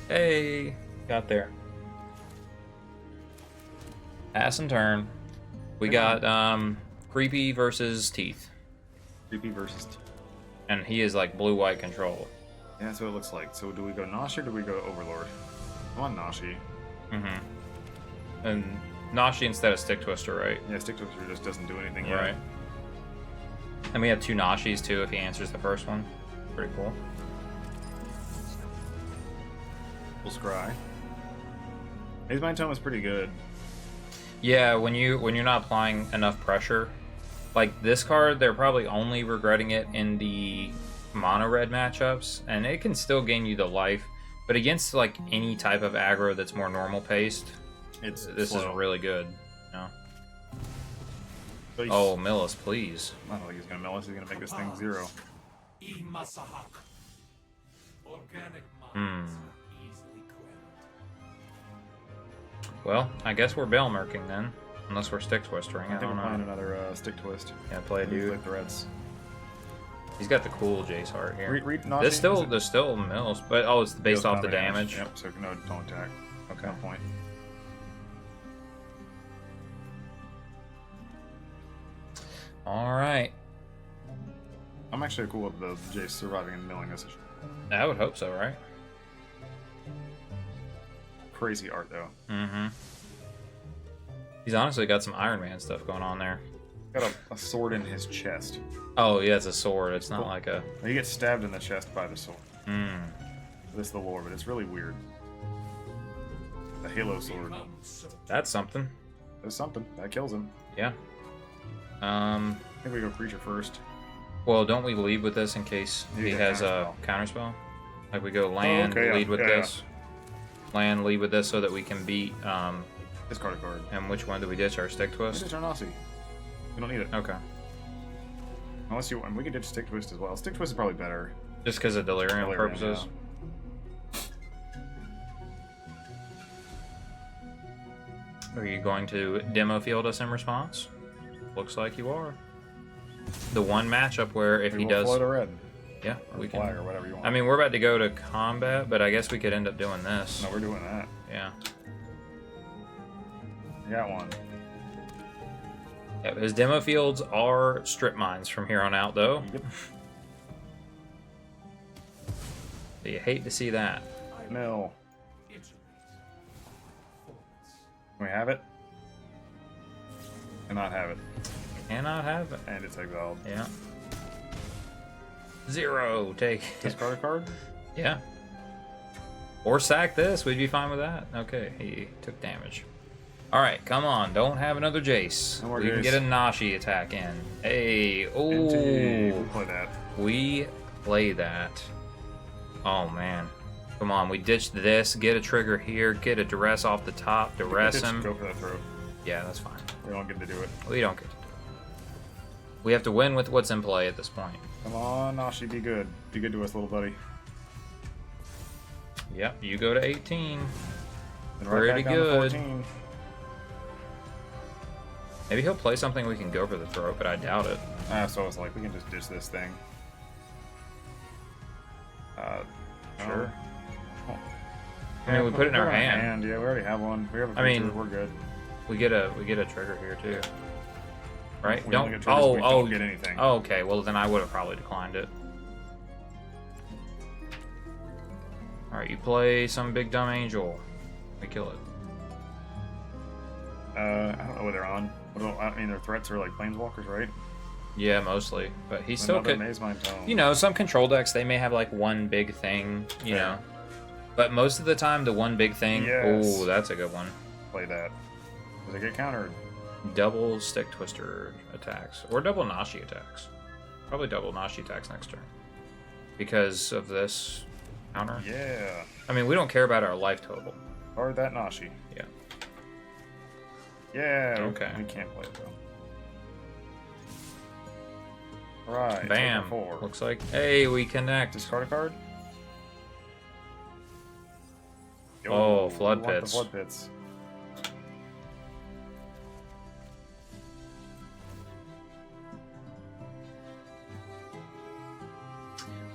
Hey, got there. Pass and turn. We got Creepy versus Teeth. Creepy versus Teeth. And he is like blue-white control. Yeah, that's what it looks like. So do we go Nashi or do we go Overlord? I want Nashi. And Nashi instead of Stick Twister, right? Yeah, Stick Twister just doesn't do anything yet. Right. And we have 2 Nashis too if he answers the first one. Pretty cool. Full Scry. His Mind Tome is pretty good. Yeah, when you're not applying enough pressure. Like this card, they're probably only regretting it in the mono red matchups, and it can still gain you the life. But against like any type of aggro that's more normal paced, this is really good. You know? Oh, Millis, please. I don't think he's gonna Millis. He's gonna make this thing 0. Well, I guess we're Bellmerking then. Unless we're Stick Twistering. I think we're playing another Stick Twist. Yeah, play a dude. Play Threads. He's got the cool Jace art here. Read there's still Mills, but it's based off the damage. Yep, so no, don't attack. Okay. No point. Alright. I'm actually cool with the Jace surviving and milling this. I would hope so, right? Crazy art, though. He's honestly got some Iron Man stuff going on there. Got a sword in his chest. Oh, yeah, it's a sword. It's not like a... He gets stabbed in the chest by the sword. This is the lore, but it's really weird. The Halo sword. That's something. That's something. That kills him. Yeah. I think we go creature first. Well, don't we lead with this in case he has a counterspell? Like we go land, lead with this. Land, lead with this so that we can beat... Discard a card. And which one do we ditch? Our Stick Twist? We ditch our Nazi. We don't need it. Okay. Unless you want, we can ditch Stick Twist as well. Stick Twist is probably better. Just because of Delirium purposes? Yeah. Are you going to demo field us in response? Looks like you are. The one matchup where if he does... Float a red. Yeah, we can. Flag or whatever you want. I mean, we're about to go to combat, but I guess we could end up doing this. No, we're doing that. Yeah. I got one. Yeah, his demo fields are strip mines from here on out, though. Yep. But you hate to see that. Mill. Can we have it? Cannot have it. Cannot have it. And it's exiled. Yeah. 0. Take. Discard a card? Yeah. Or sack this. We'd be fine with that. Okay, he took damage. Alright, come on. Don't have another Jace. No more we Jace. can get a Nashi attack in. Hey. Oh. We play that. We play that. Oh, man. Come on. We ditched this. Get a trigger here. Get a duress off the top. Duress him. Go for that throw. Yeah, that's fine. We don't get to do it. We don't get to do We have to win with what's in play at this point. Come on, Nashi, be good. Be good to us, little buddy. Yep, you go to 18. And Pretty back down to good. 14. Maybe he'll play something we can go for the throat, but I doubt it. So it's like, we can just ditch this thing. Sure. Oh. I mean, we put it in our hand. Yeah, we already have one. We have a I mean, we're good. We get a trigger here too, right? We Don't. get triggers, we don't get anything. Oh, okay. Well, then I would have probably declined it. All right, you play some big dumb angel. We kill it. I don't know what they're on. I mean, their threats are like planeswalkers, right? Yeah, mostly. But he still could. Maze Mind Tome. You know, some control decks they may have like one big thing. You know, but most of the time the one big thing. Yes. Oh, that's a good one. Play that. Does it get countered? Double Stick Twister attacks or double Nashi attacks. Probably double Nashi attacks next turn because of this counter. Yeah. I mean, we don't care about our life total. Or that Nashi. Yeah. Yeah. Okay. We can't play it though. Alright. Bam. Looks like, hey, we connect. Discard a card. Oh, Flood we want Pits. The Flood Pits.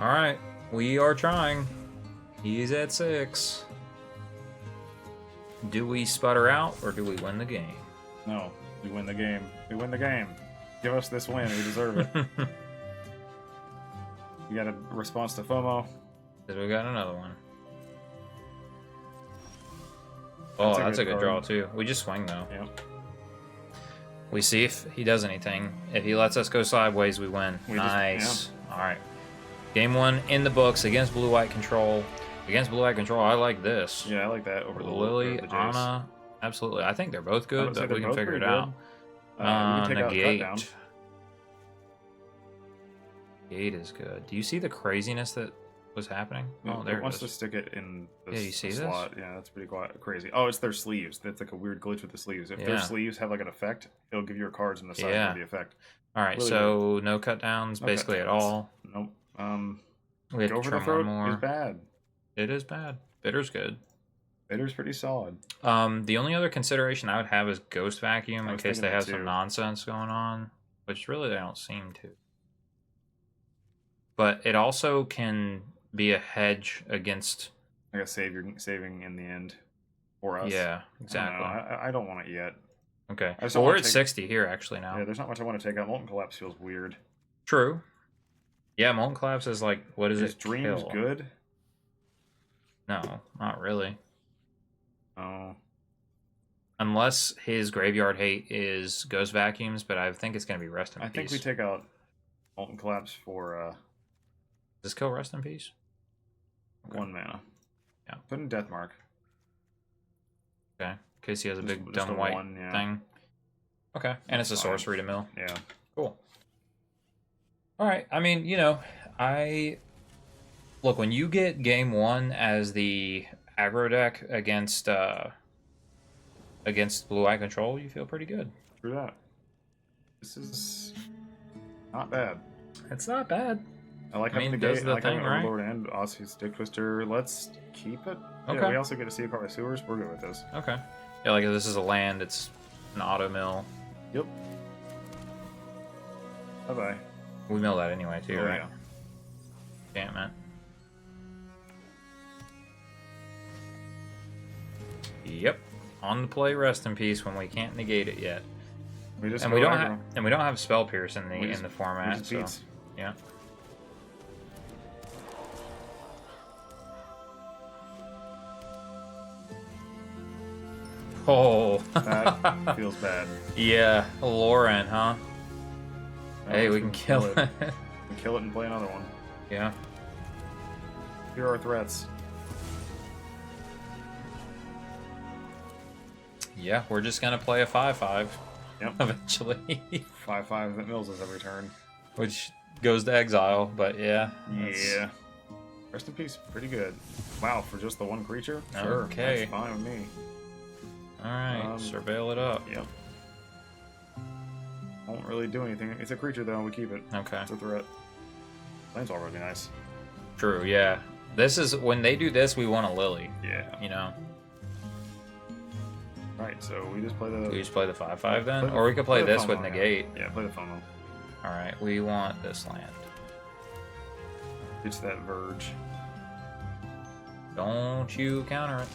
Alright, we are trying. He's at 6. Do we sputter out or do we win the game? No, we win the game. We win the game. Give us this win. We deserve it. You got a response to FOMO. Because we got another one. Oh, that's a good draw too. We just swing though. Yep. We see if he does anything. If he lets us go sideways, we win. Nice. All right. Game 1 in the books against blue-white control. Against blue-white control, I like this. Yeah, I like that over the Lily, the Jace. Anna. Absolutely. I think they're both good, but we can figure it out. We can take out Negate. Cut Down. Negate is good. Do you see the craziness that was happening? Oh, there it it wants is. to stick it in the Yeah, you see slot. Yeah, that's pretty crazy. Oh, it's their sleeves. That's like a weird glitch with the sleeves. If their sleeves have like an effect, it'll give your cards on the side for the effect. All right, Really so weird. No cut downs, basically at all. Nope. We have Go to for the trim throat one more. is bad. It is bad. Bitter's good. Bitter's pretty solid. The only other consideration I would have is Ghost Vacuum in case they have too. some nonsense going on, which really they don't seem to. But it also can be a hedge against. I guess saving in the end for us. Yeah, exactly. I don't want it yet. Okay. So we're at 60 here actually now. Yeah, there's not much I want to take out. Molten Collapse feels weird. True. Yeah, Molten Collapse is like, what is Is it? Dreams kill? good? No, not really. Oh. Unless his graveyard hate is Ghost Vacuums, but I think it's going to be Rest in Peace. I think we take out Molten Collapse for Does this kill Rest in Peace? Okay. 1 mana. Yeah. Put in Death Mark. Okay. In case he has a big dumb white thing. Okay. And it's a sorcery to mill. Yeah. Cool. Alright. I mean, you know, look, when you get game 1 as the aggro deck against blue-eye control, you feel pretty good. True that. This is not bad. It's not bad. I like having the does gate. the I like thing, having right? Overlord and Aussie Stick Twister. Let's keep it. Okay. Yeah, we also get to see a card of Sewers. We're good with this. Okay. Yeah, like if this is a land, it's an auto mill. Yep. Bye-bye. We mill that anyway, too, right? Yeah. Damn it. Yep. On the play, Rest in Peace when we can't negate it yet. We just and we don't have Spell Pierce in the format. So beats. yeah. Oh, that feels bad. Yeah, Lauren, huh? No, hey, we can kill it. We kill it and play another one. Yeah. Here are our threats. Yeah, we're just gonna play a 5/5. Yep. Eventually. 5/5 that mills us every turn. Which goes to exile, but yeah. Yeah. Rest in Peace, pretty good. Wow, for just the one creature? Sure, okay. That's fine with me. Alright, surveil it up. Yep. Won't really do anything. It's a creature though. We keep it. Okay. It's a threat. Planeswalker would be nice. True. Yeah. This is when they do this. We want a Lily. Yeah. You know. Right. So we just play the. We just play the 5/5 then, or we could play this with negate. Yeah. Play the FOMO. All right. We want this land. It's that Verge. Don't you counter it.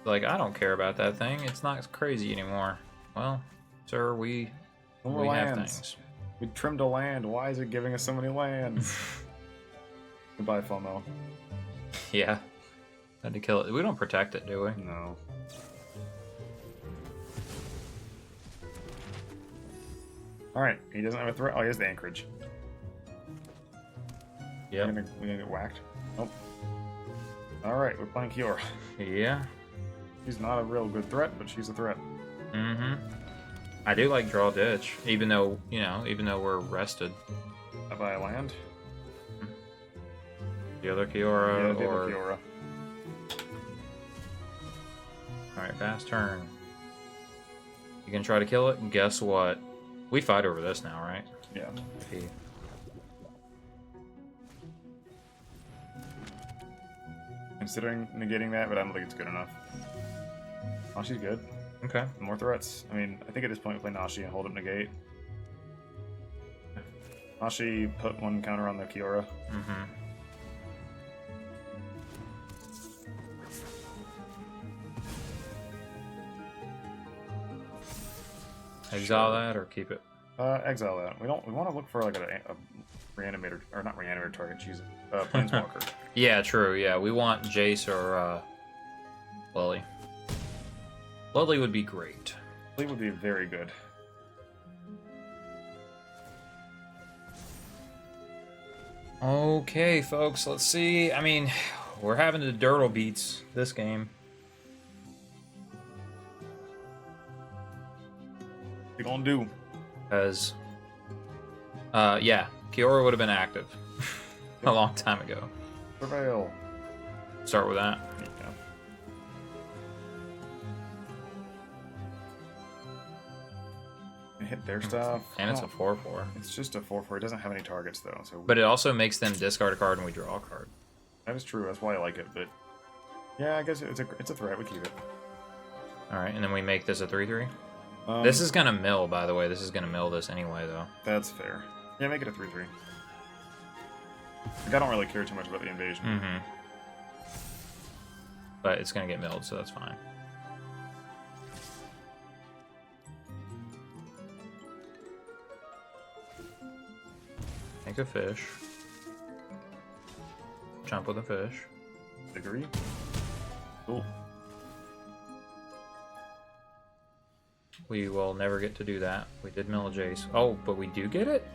Like, I don't care about that thing. It's not crazy anymore. Well, sir, we have things. We trimmed a land. Why is it giving us so many lands? Goodbye, FOMO. Yeah. Had to kill it. We don't protect it, do we? No. Alright, he doesn't have a threat. Oh, he has the Anchorage. Yeah. We're gonna get whacked. Nope. Alright, we're playing Kiora. Yeah. She's not a real good threat, but she's a threat. Mm-hmm. I do like draw ditch, even though, you know, even though we're rested. I buy a land. The other Kiora, Yeah, the or... other Kiora. Alright, fast turn. You can try to kill it, and guess what? We fight over this now, right? Yeah. He... Considering negating that, but I don't think it's good enough. Nashi's good. Okay. More threats. I mean, I think at this point we play Nashi and hold up negate. Nashi put one counter on the Kiora. Mm-hmm. Exile that or keep it? Exile that. We want to look for like a reanimator, or not reanimator target, Jesus. Planeswalker. Yeah, true, yeah. We want Jace or Lily. Lily would be great. Lily would be very good. Okay, folks, let's see. I mean, we're having the Dirtle beats this game. What you gonna do? Because, yeah, Kiora would have been active a long time ago. Prevail. Start with that. Yeah. Hit their stuff. And it's a 4/4. It's just a 4/4. It doesn't have any targets though. So. But it also makes them discard a card and we draw a card. That is true. That's why I like it. But yeah, I guess it's a threat. We keep it. All right, and then we make this a 3/3. This is gonna mill, by the way. This is gonna mill this anyway, though. That's fair. Yeah, make it a 3/3. Like, I don't really care too much about the invasion. Mm-hmm. But it's gonna get milled, so that's fine. Make a fish. Jump with a fish. Agree. Cool. We will never get to do that. We did mill a Jace. Oh, but we do get it?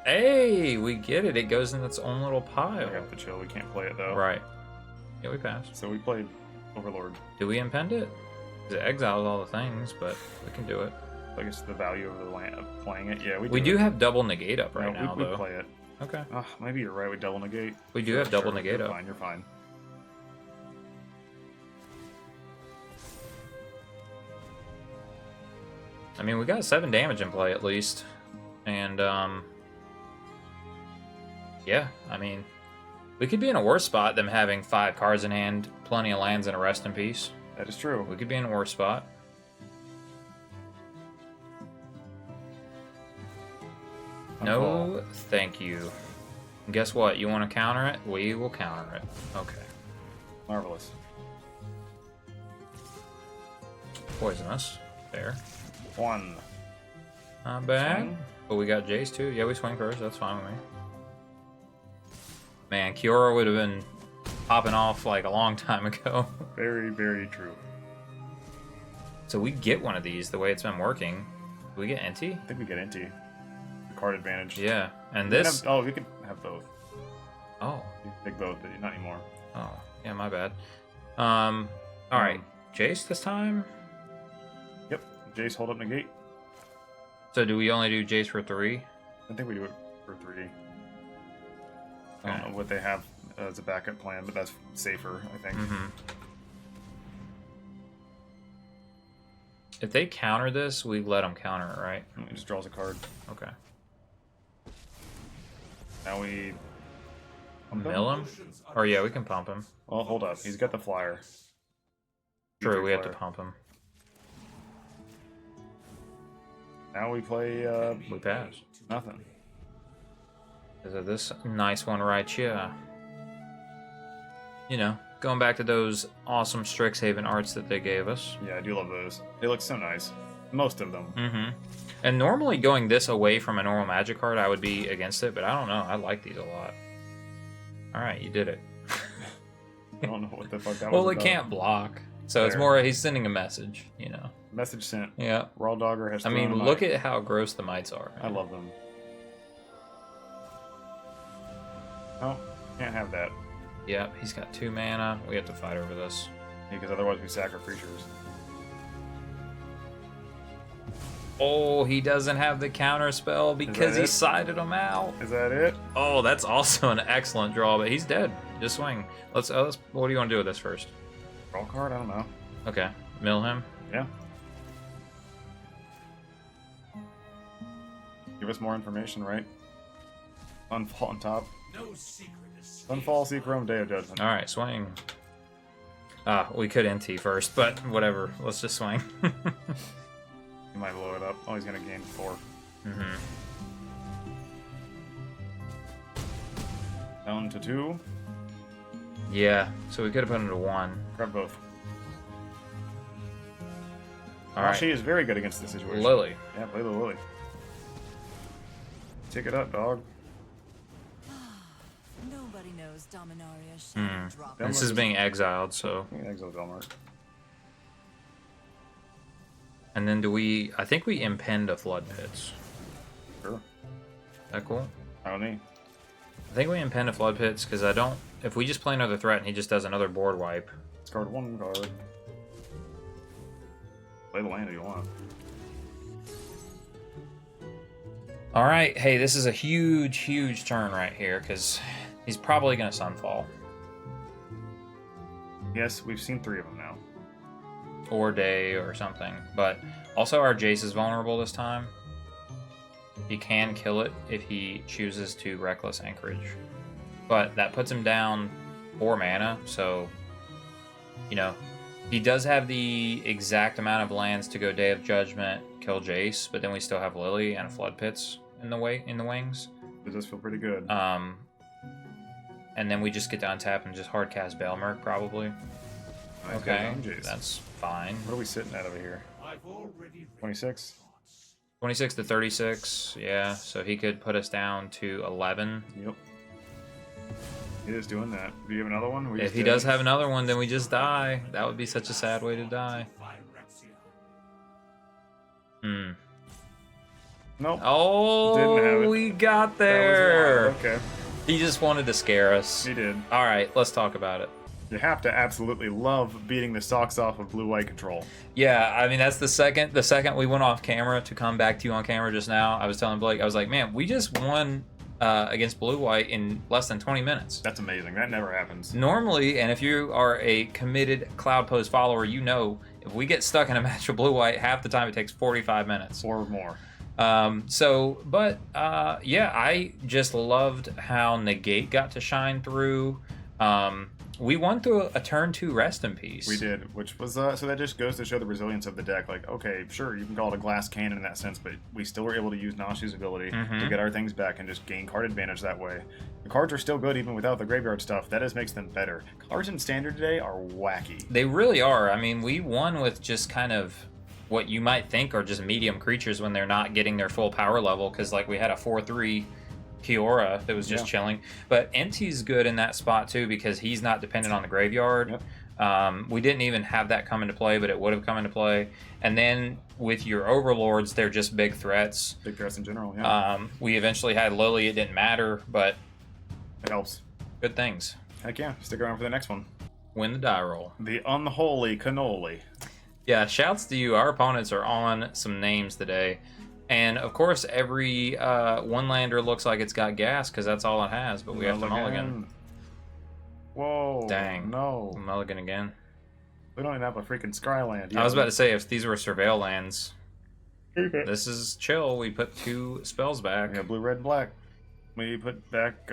Hey, we get it. It goes in its own little pile. I have to chill. We can't play it though. Right. Yeah, we passed. So we played Overlord. Do we impend it? 'Cause it exiles all the things, but we can do it. I guess the value of the land of playing it. Yeah, We do have double negate up right now, we though. play it. Okay. Maybe you're right. We double negate. We do have double negate you're up. Fine. You're fine. I mean, we got 7 damage in play at least, and yeah. I mean, we could be in a worse spot than having 5 cards in hand, plenty of lands, and a rest in peace. That is true. We could be in a worse spot. No, thank you. And guess what? You want to counter it? We will counter it. Okay. Marvelous. Poisonous. Fair. 1. Not bad. Swing. But we got Jace too. Yeah, we swing first. That's fine with me. Man, Kiora would have been popping off like a long time ago. Very, very true. So we get one of these the way it's been working. Do we get Enti? I think we get into card advantage. Yeah. And We can this... have, we could have both. Oh. You can pick both, but not anymore. Oh. Yeah, my bad. Alright. Jace this time? Yep. Jace, hold up negate. So do we only do Jace for 3? I think we do it for 3. I don't know what they have as a backup plan, but that's safer, I think. Mm-hmm. If they counter this, we let them counter it, right? He just draws a card. Okay. Now we... Mill him? Or yeah, we can pump him. Well, hold up. He's got the flyer. True, we have to pump him. Now we play... we pass. Nothing. Is it this nice one right here? You know, going back to those awesome Strixhaven arts that they gave us. Yeah, I do love those. They look so nice. Most of them. Mm-hmm. And normally going this away from a normal Magic card, I would be against it, but I don't know. I like these a lot. Alright, you did it. I don't know what the fuck that was Well, it about. can't block. So it's more, he's sending a message, you know. Message sent. Yeah. Raw Dogger has I mean, look at how gross the mites are. I love them. Oh, can't have that. Yeah, he's got 2 mana. We have to fight over this. Because otherwise we sack our creatures. Oh, he doesn't have the counter spell because he sided him out. Is that it? Oh, that's also an excellent draw, but he's dead. Just swing. Let's what do you want to do with this first? Draw card? I don't know. Okay. Mill him? Yeah. Give us more information, right? Unfall on top. No secret is Unfall, Seachrome, Day of Judgment. Alright, swing. We could NT first, but whatever. Let's just swing. He might blow it up. Oh, he's gonna gain 4. Mm-hmm. Down to 2. Yeah, so we could have put him to 1. Grab both. Alright. She is very good against this situation. Lily. Yeah, play the Lily. Take it up, dog. Nobody knows Dominaria. Drop. This is being exiled, so. Yeah, exile Delmart. And then do we... I think we impend a Flood Pits. Sure. Is that cool? I don't need. I think we impend a Flood Pits because I don't... If we just play another threat and he just does another board wipe... Discard 1 card. Play the land if you want. Alright, hey, this is a huge, huge turn right here because he's probably going to Sunfall. Yes, we've seen 3 of them now. Or Day or something. But also our Jace is vulnerable this time. He can kill it if he chooses to Reckless Anchorage. But that puts him down 4 mana, so... You know, he does have the exact amount of lands to go Day of Judgment, kill Jace, but then we still have Lily and Flood Pits in the wings. It does feel pretty good. And then we just get to untap and just hard cast Baelmerk, probably. Nice Okay, Jace. that's fine. What are we sitting at over here? 26? 26 to 36, yeah, so he could put us down to 11. Yep. He is doing that. Do you have another one? If he does have another one, then we just die. That would be such a sad way to die. Hmm. Nope. Oh, Didn't have it. we got That there. was wild. Okay. He just wanted to scare us. He did. All right, let's talk about it. You have to absolutely love beating the socks off of blue-white control. Yeah, I mean, that's the second we went off camera to come back to you on camera just now. I was telling Blake, I was like, man, we just won against blue-white in less than 20 minutes. That's amazing. That never happens. Normally, and if you are a committed Cloudpost follower, you know if we get stuck in a match of blue-white, half the time it takes 45 minutes. Or more. Yeah, I just loved how Negate got to shine through. We won through a turn 2 rest in peace. We did, which was, so that just goes to show the resilience of the deck. Like, okay, sure, you can call it a glass cannon in that sense, but we still were able to use Nashi's ability to get our things back and just gain card advantage that way. The cards are still good even without the graveyard stuff. That just makes them better. Cards in Standard today are wacky. They really are. I mean, we won with just kind of what you might think are just medium creatures when they're not getting their full power level, because like we had a 4/3 Kiora that was just chilling. But NT's good in that spot too because he's not dependent on the graveyard. Yep. We didn't even have that come into play, but it would have come into play. And then with your overlords, they're just big threats. Big threats in general, yeah. We eventually had Lily. It didn't matter, but it helps. Good things. Heck yeah. Stick around for the next one. Win the die roll. The unholy cannoli. Yeah, shouts to you. Our opponents are on some names today. And, of course, every one-lander looks like it's got gas because that's all it has, but we have to mulligan. Whoa. Dang. No. Mulligan again. We don't even have a freaking Skyland. I was about to say, if these were surveil lands, this is chill. We put 2 spells back. Yeah, blue, red, and black. We put back.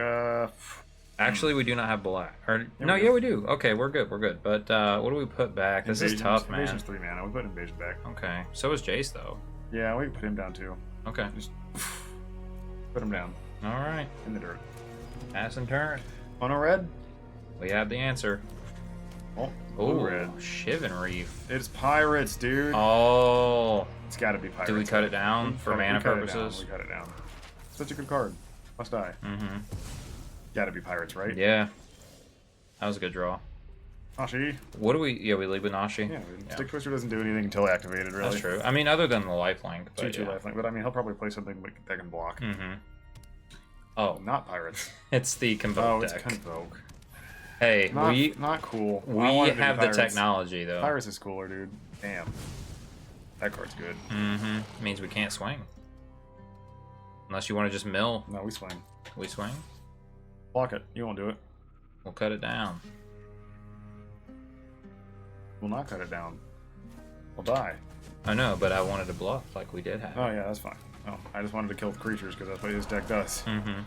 Actually, we do not have black. Or Yeah, no, we yeah, do. we do. Okay, we're good. We're good. But what do we put back? This is tough, man. Invasion's 3 mana. We put Invasion back. Okay. So is Jace, though. Yeah, we put him down too. Okay. Just put him down All right. in the dirt. Pass and turn. Mono red. We have the answer. Oh, Oh, blue red. Shivan Reef. It's pirates, dude. Oh. It's got to be pirates. Do we cut it down for mana we cut it down. purposes? We cut it down. Such a good card. Must die. Mm-hmm. Got to be pirates, right? Yeah. That was a good draw. Nashi. What do we... Yeah, we lead with Nashi. Yeah, Stick Twister doesn't do anything until activated, really. That's true. I mean, other than the lifelink. But 2/2 lifelink, but I mean, he'll probably play something that can block. Mm-hmm. Oh, Not pirates. it's the Convoke Oh, deck. it's Convoke. Hey, Not cool. I we want it to be have the pirates. technology, though. Pirates is cooler, dude. Damn. That card's good. Mm-hmm. Means we can't swing. Unless you want to just mill. No, we swing. We swing. Block it. You won't do it. We'll cut it down. We'll not cut it down. We'll die. I know, but I wanted to bluff like we did have. Oh, yeah, that's fine. Oh, I just wanted to kill the creatures because that's what his deck does. Mm-hmm.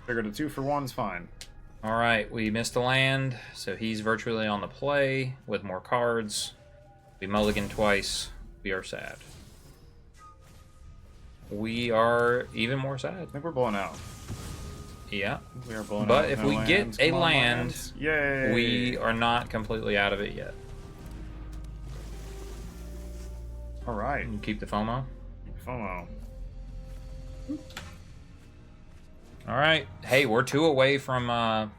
Figured a 2-for-1 is fine. All right, we missed a land, so he's virtually on the play with more cards. We mulligan twice. We are sad. We are even more sad. I think we're blowing out. Yeah. We are blowing out. But if No we lands. get a Come on, land, lands. Yay! we are not completely out of it yet. All right. You keep the FOMO. FOMO. All right. Hey, we're 2 away from,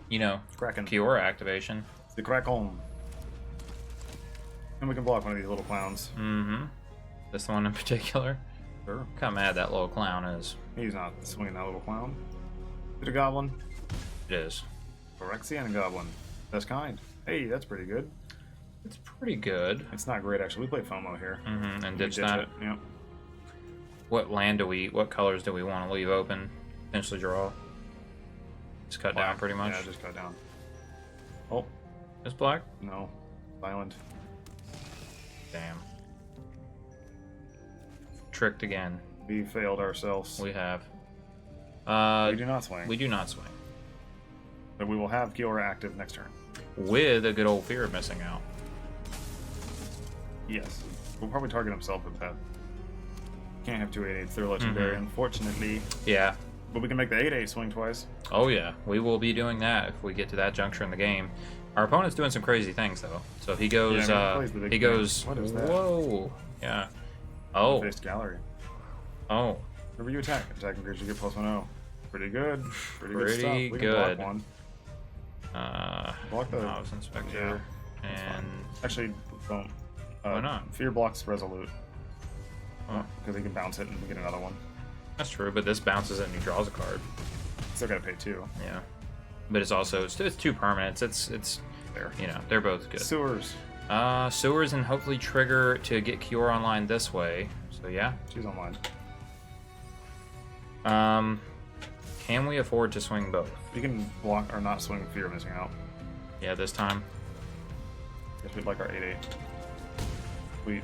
you know, Kraken. Kiora activation. The Kraken. And we can block one of these little clowns. Mm-hmm. This one in particular. Sure. Look how mad that little clown is. He's not swinging that little clown. Is it a goblin? It is. Phyrexian goblin. That's kind. Hey, that's pretty good. It's pretty good. It's not great, actually. We play FOMO here. Mm-hmm. And We ditch that. it. Yep. What land do we... What colors do we want to leave open? Potentially draw. Just cut down, Black. pretty much. Yeah, just cut down. Oh, It's black? no. Silent. Damn. Tricked again. We failed ourselves. We have. We do not swing. We do not swing. But we will have Kiora active next turn. With a good old fear of missing out. Yes. We'll probably target himself with that. Can't have 2 8/8s. They're legendary, unfortunately. Yeah. But we can make the 8/8 swing twice. Oh yeah. We will be doing that if we get to that juncture in the game. Our opponent's doing some crazy things though. So he goes Yeah, I mean, he plays the big he game. goes What is that? whoa. Yeah. Oh. Faced gallery. Oh. Whenever you attack, attacking creature get +1/0. Pretty good. Pretty good Pretty stuff. We can good. block one. Block the Novice Inspector. that's fine. And Actually, don't. Why not? Fear blocks Resolute. Oh. Because he can bounce it and we get another one. that's true, but this bounces it and he draws a card. Still gotta pay 2. Yeah. But it's also it's 2 permanents. It's There. you know, they're both good. Sewers. Sewers and hopefully trigger to get Kiora online this way. So yeah. She's online. Can we afford to swing both? You can block or not swing Fear missing out. Yeah, this time. Guess we'd like our 8/8. Sweet.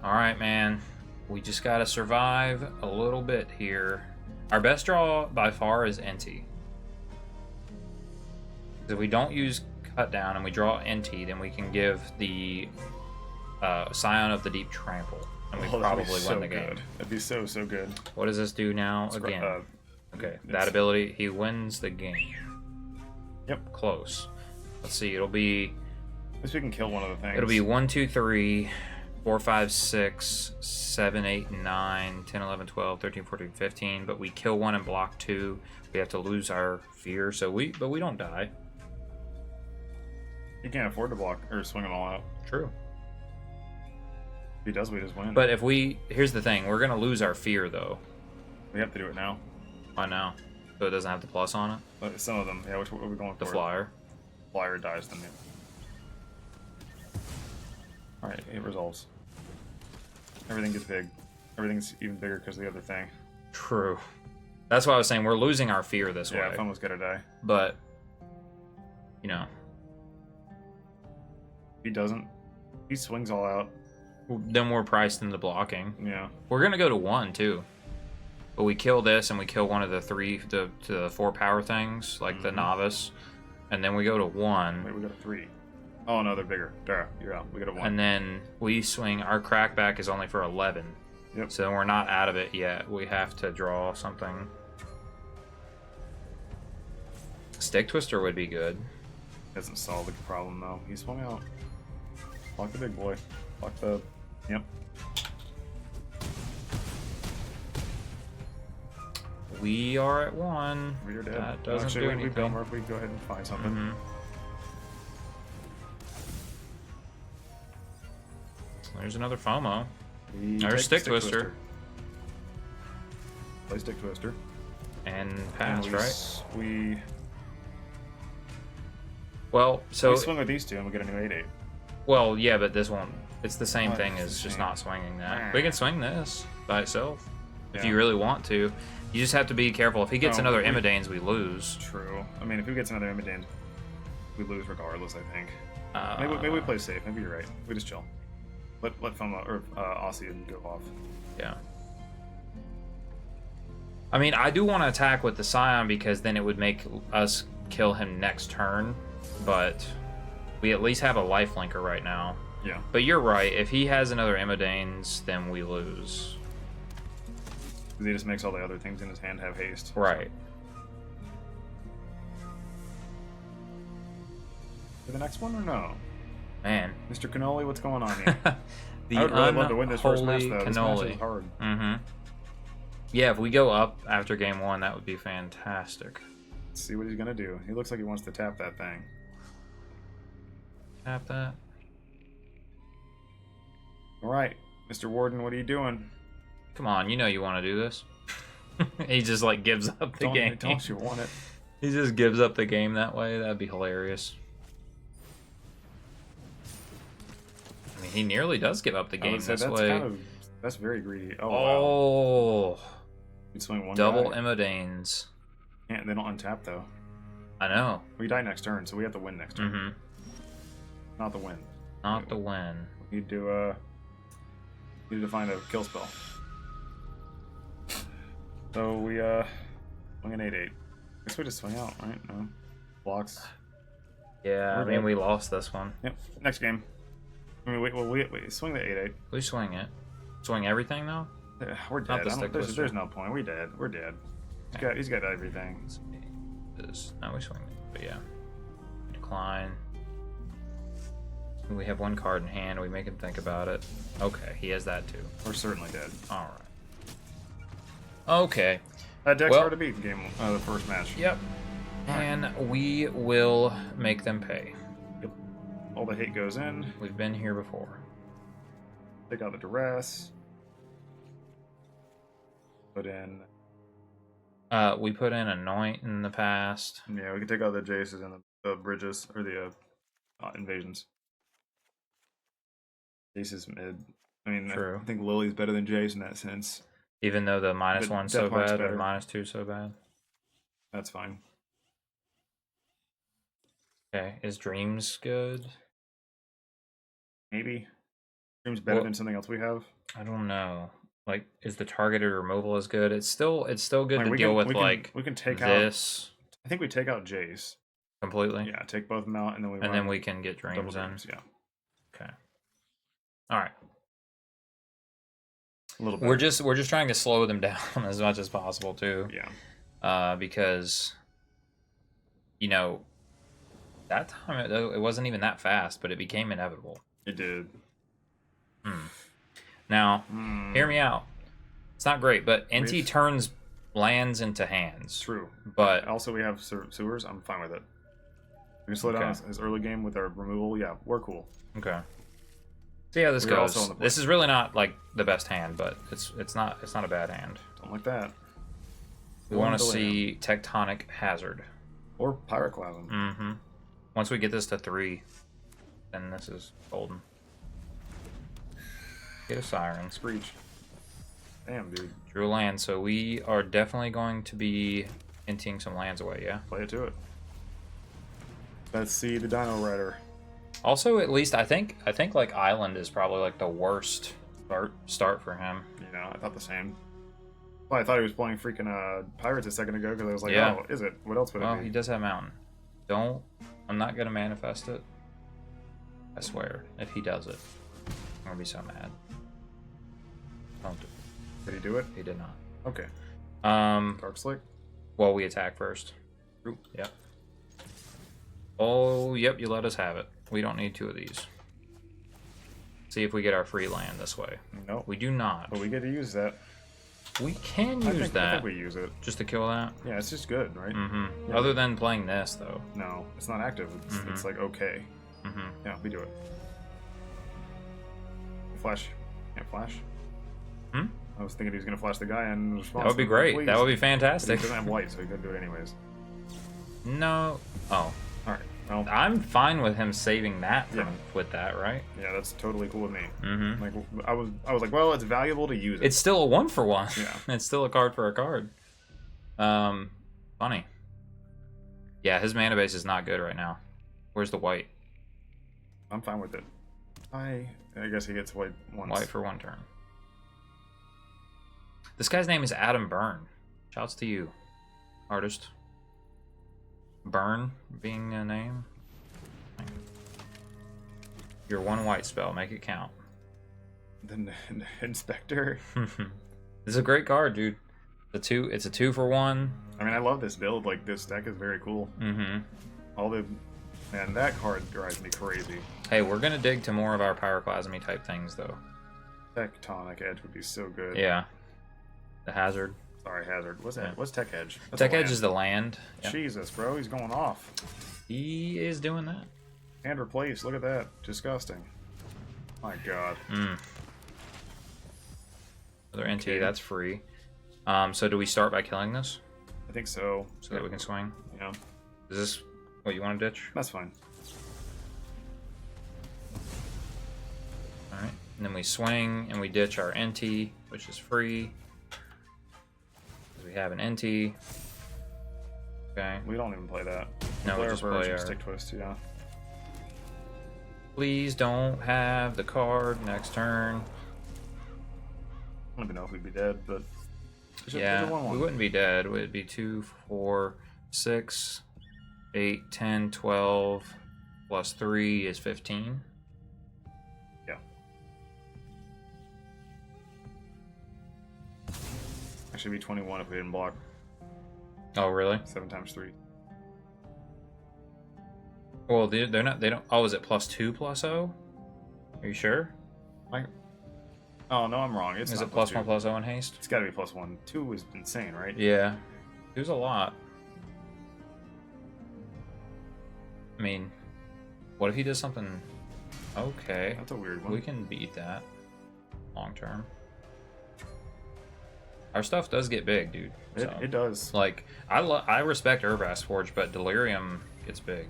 All right, man. We just gotta survive a little bit here. Our best draw by far is NT. If we don't use Cut Down and we draw NT, then we can give the Scion of the Deep Trample, and we that'd be probably so win the game. good. That'd be so good. What does this do now again? Okay, that ability, he wins the game. Yep. Close. Let's see, it'll be... At least we can kill one of the things. It'll be 1, 2, 3, 4, 5, 6, 7, 8, 9, 10, 11, 12, 13, 14, 15. But we kill one and block 2. We have to lose our fear, but we don't die. You can't afford to block or swing them all out. True. If he does, we just win. But if we... Here's the thing. We're going to lose our fear, though. we have to do it now. I know. So it doesn't have the plus on it? But some of them, yeah. Which what are we going for? The flyer. Flyer dies then. All right, it resolves. Everything gets big. Everything's even bigger because of the other thing. True. That's why I was saying we're losing our fear this way. Yeah, Fomo's gotta die. But, you know. He doesn't. He swings all out. Then we're priced into blocking. Yeah. We're gonna go to 1 too. But we kill this and we kill one of the 4 power things, like the novice. And then we go to 1. Wait, we got a 3. Oh no, they're bigger. There, you're out. We got a 1. And then we swing. Our crackback is only for 11. Yep. So we're not out of it yet. We have to draw something. Stick Twister would be good. Doesn't solve the problem though. He swung out. Block the big boy. Block the. Yep. We are at 1. We are dead. That doesn't Actually, do we anything. build more if we go ahead and find something. Mm-hmm. There's another FOMO. There's Stick Twister. Play Stick Twister. And pass, right? We Well, so we swing with these two and we get a new 8/8. well, yeah, but this won't. It's the same Oh, thing it's as the just same. not swinging that. We can swing this by itself if Yeah. you really want to. You just have to be careful. If he gets No, another we- Immodanes, we lose. True. I mean, if he gets another Immodan, we lose regardless. I think. Maybe we play safe. Maybe you're right. We just chill. Let Foma or Aussie go off. Yeah. I mean, I do want to attack with the Scion because then it would make us kill him next turn, but we at least have a lifelinker right now. Yeah. But you're right. If he has another Immodanes, then we lose. He just makes all the other things in his hand have haste. Right. For the next one or no? Man. Mr. Cannoli, what's going on here? The I would really love to win this first match, unholy though. This match cannoli. is hard. Mm-hmm. Yeah, if we go up after game 1, that would be fantastic. Let's see what he's gonna do. He looks like he wants to tap that thing. Tap that. All right, Mr. Warden, what are you doing? Come on, you know you want to do this. He just like gives up the game. Don't you want it? He just gives up the game that way. That'd be hilarious. I mean, he nearly does give up the I game would say this way. That's very greedy. Oh, wow. Oh, You'd swing one double guy. Immodanes. Can't, they don't untap, though. I know. We die next turn, so we have to win next turn. Mm-hmm. Not the win. Not the win. Need to find a kill spell. So we swing an 8/8. Guess we just swing out, right? No blocks. Yeah, I We're mean, dead. we lost this one. Yep. Next game. I mean, wait. Swing the 8/8. We swing it. Swing everything though. We're Not dead. the stick twister. There's no point. We're dead. We're dead. He's got everything. No, we swing it. But yeah, decline. We have one card in hand. We make him think about it. Okay, he has that too. We're certainly dead. All right. Okay. That deck's Well- hard to beat in the first match. Yep. And we will make them pay. All the hate goes in. We've been here before. Take out the duress. Put in. We put in Anoint in the past. Yeah, we can take out the Jaces and the bridges or the invasions. Jace is mid. I mean, True. I think Lily's better than Jace in that sense. Even though the But -1's so Death Mark's bad or better. -2 so bad. That's fine. Okay. Is Dreams good? Maybe. Dream's better Well- than something else we have. I don't know. Like, is the targeted removal as good? It's still good Like, to we deal can- with we can- like we can take out. this I think we take out Jace. completely. Yeah, take both of them out, and then we. And run then we can get double Dreams in. Dreams, yeah, Okay. All right. a little bit. We're just trying to slow them down as much as possible too. Yeah. Because you know that time it wasn't even that fast, but it became inevitable. It did. Now, Mm, hear me out. It's not great, but NT We've- turns lands into hands. True. But Also, we have sewers. I'm fine with it. We can slow down Okay. his early game with our removal. Yeah, we're cool. okay. See how this We're also goes. on the play. This is really not like the best hand, but it's not a bad hand. Don't like that. We want to see Tectonic Hazard. Or Pyroclasm. Mm-hmm. Once we get this to 3, then this is golden. Get a Siren. Screech. Damn, dude. Drew a land, so we are definitely going to be inting some lands away, yeah? Play it to it. Let's see the Dino Rider. Also, at least I think like Island is probably like the worst start for him. You know, I thought the same. Well, I thought he was playing freaking Pirates a second ago because I was like, Yeah. oh, is it? What else would Well, it be? he does have Mountain. I'm not gonna manifest it. I swear, if he does it, I'm gonna be so mad. Don't do it. Did he do it? He did not. Okay. Dark Slick? Well, we attack first. Ooh. Yep. Oh, yep, you let us have it. We don't need 2 of these. See if we get our free land this way. Nope. We do not. But we get to use that. We can I use think that. we use it. Just to kill that? Yeah, it's just good, right? Mm-hmm. Yeah. Other than playing this, though. No, it's not active. It's like okay. Mm-hmm. Yeah, we do it. Flash. Can't flash. Hmm? I was thinking he was going to flash the guy and response. That would be great. Please. That would be But he fantastic. doesn't have white, so he couldn't do it anyways. No. Oh. Alright. Well, I'm fine with him saving that Yeah. with that, right? yeah, that's totally cool with me. Mm-hmm. Like I was like, well, it's valuable to use it. It's still a 1-for-1. Yeah. It's still a card for a card. Funny. Yeah, his mana base is not good right now. Where's the white? I'm fine with it. I guess he gets white once. White for 1 turn. This guy's name is Adam Byrne. Shouts to you, artist. Burn being a name. Your 1 white spell, make it count. The Inspector. This is a great card, dude. It's a 2-for-1. I mean, I love this build. Like, this deck is very cool. Mm-hmm. Man, that card drives me crazy. Hey, we're gonna dig to more of our pyroclasmy type things, though. Tectonic Edge would be so good. Yeah. The hazard. Sorry, Hazard. What's that? Yeah. What's Tech Edge? That's Tech a Edge land. is the land. Yep. Jesus, bro, he's going off. He is doing that. And replace. Look at that. Disgusting. My God. Another NT, Okay. that's free. So do we start by killing this? I think so. So that we can swing? Yeah, Is this what you want to ditch? that's fine. Alright. And then we swing and we ditch our NT, which is free. We have an NT. Okay. We don't even play that. No, we Flare just Verge play and our... Stick Twist, yeah. Please don't have the card next turn. I don't even know if we'd be dead, but... It's a Yeah, 1/1. we wouldn't be dead. Would be 2, 4, 6, 8, 10, 12, plus 3 is 15. Yeah. Actually, be 21 if we didn't block. Oh, really? 7 times 3. Well, they're not. They don't. Oh, is it plus 2 plus 0? Are you sure? Oh, no, I'm wrong. It's Is not it plus 2. 1 plus 0 in haste? It's got to be plus 1. 2 is insane, right? Yeah. There's a lot. I mean, what if he does something? Okay. That's a weird one. We can beat that long term. Our stuff does get big, dude. So, It does. like, I respect Urvast Forge, but Delirium gets big.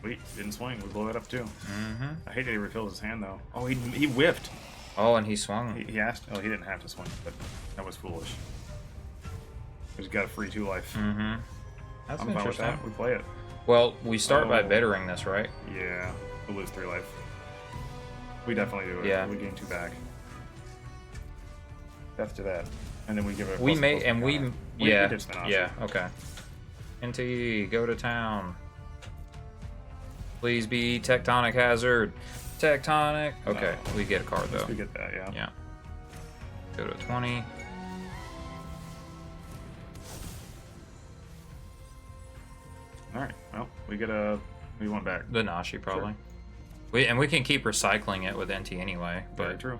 Wait, didn't swing. We blow that up too. Mm-hmm. I hate that he refilled his hand though. Oh, he whiffed. Oh, and he swung. He asked. Oh, he didn't have to swing, but that was foolish. He's got a free 2 life. Mm-hmm. That's I'm fine with interesting. that. We play it. Well, we start by Oh. bittering this, right? Yeah, we'll lose 3 life. We definitely do it. Yeah. We gain 2 back. Death to that, and then we give it. We may, and we, yeah, ditch the Nazi. yeah, okay. NT, go to town. Please be Tectonic Hazard. Tectonic. Okay, No. we get a card though. We get that, yeah. Yeah. Go to 20. All right. Well, we want back. The Nashi probably. We can keep recycling it with NT anyway. Very But true.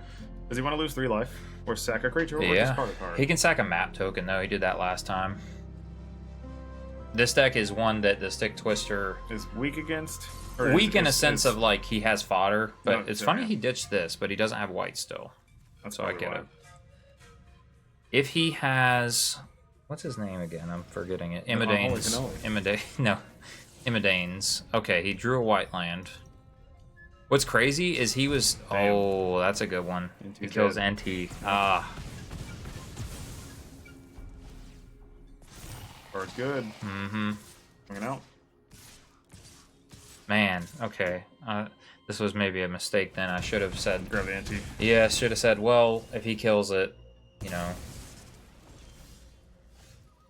Does he want to lose 3 life, or sack a creature, or yeah, discard a card? he can sack a map token though. He did that last time. This deck is one that the Stick Twister Is weak against. Or weak in a is- sense is- of like he has fodder, but No, it's yeah. funny he ditched this, but he doesn't have white still. That's So I probably get why. it. If he has, what's his name again? I'm forgetting it. Holy Imidanes. cannoli. No, Imidanes. Okay, he drew a white land. What's crazy is he was. Damn. Oh, that's a good one. NT's He kills dead. NT. Ah. Card's good. Mm-hmm. Bring it out. Man. Okay. This was maybe a mistake then. I should have said... Grab the ante. Yeah, I should have said, well, if he kills it, you know...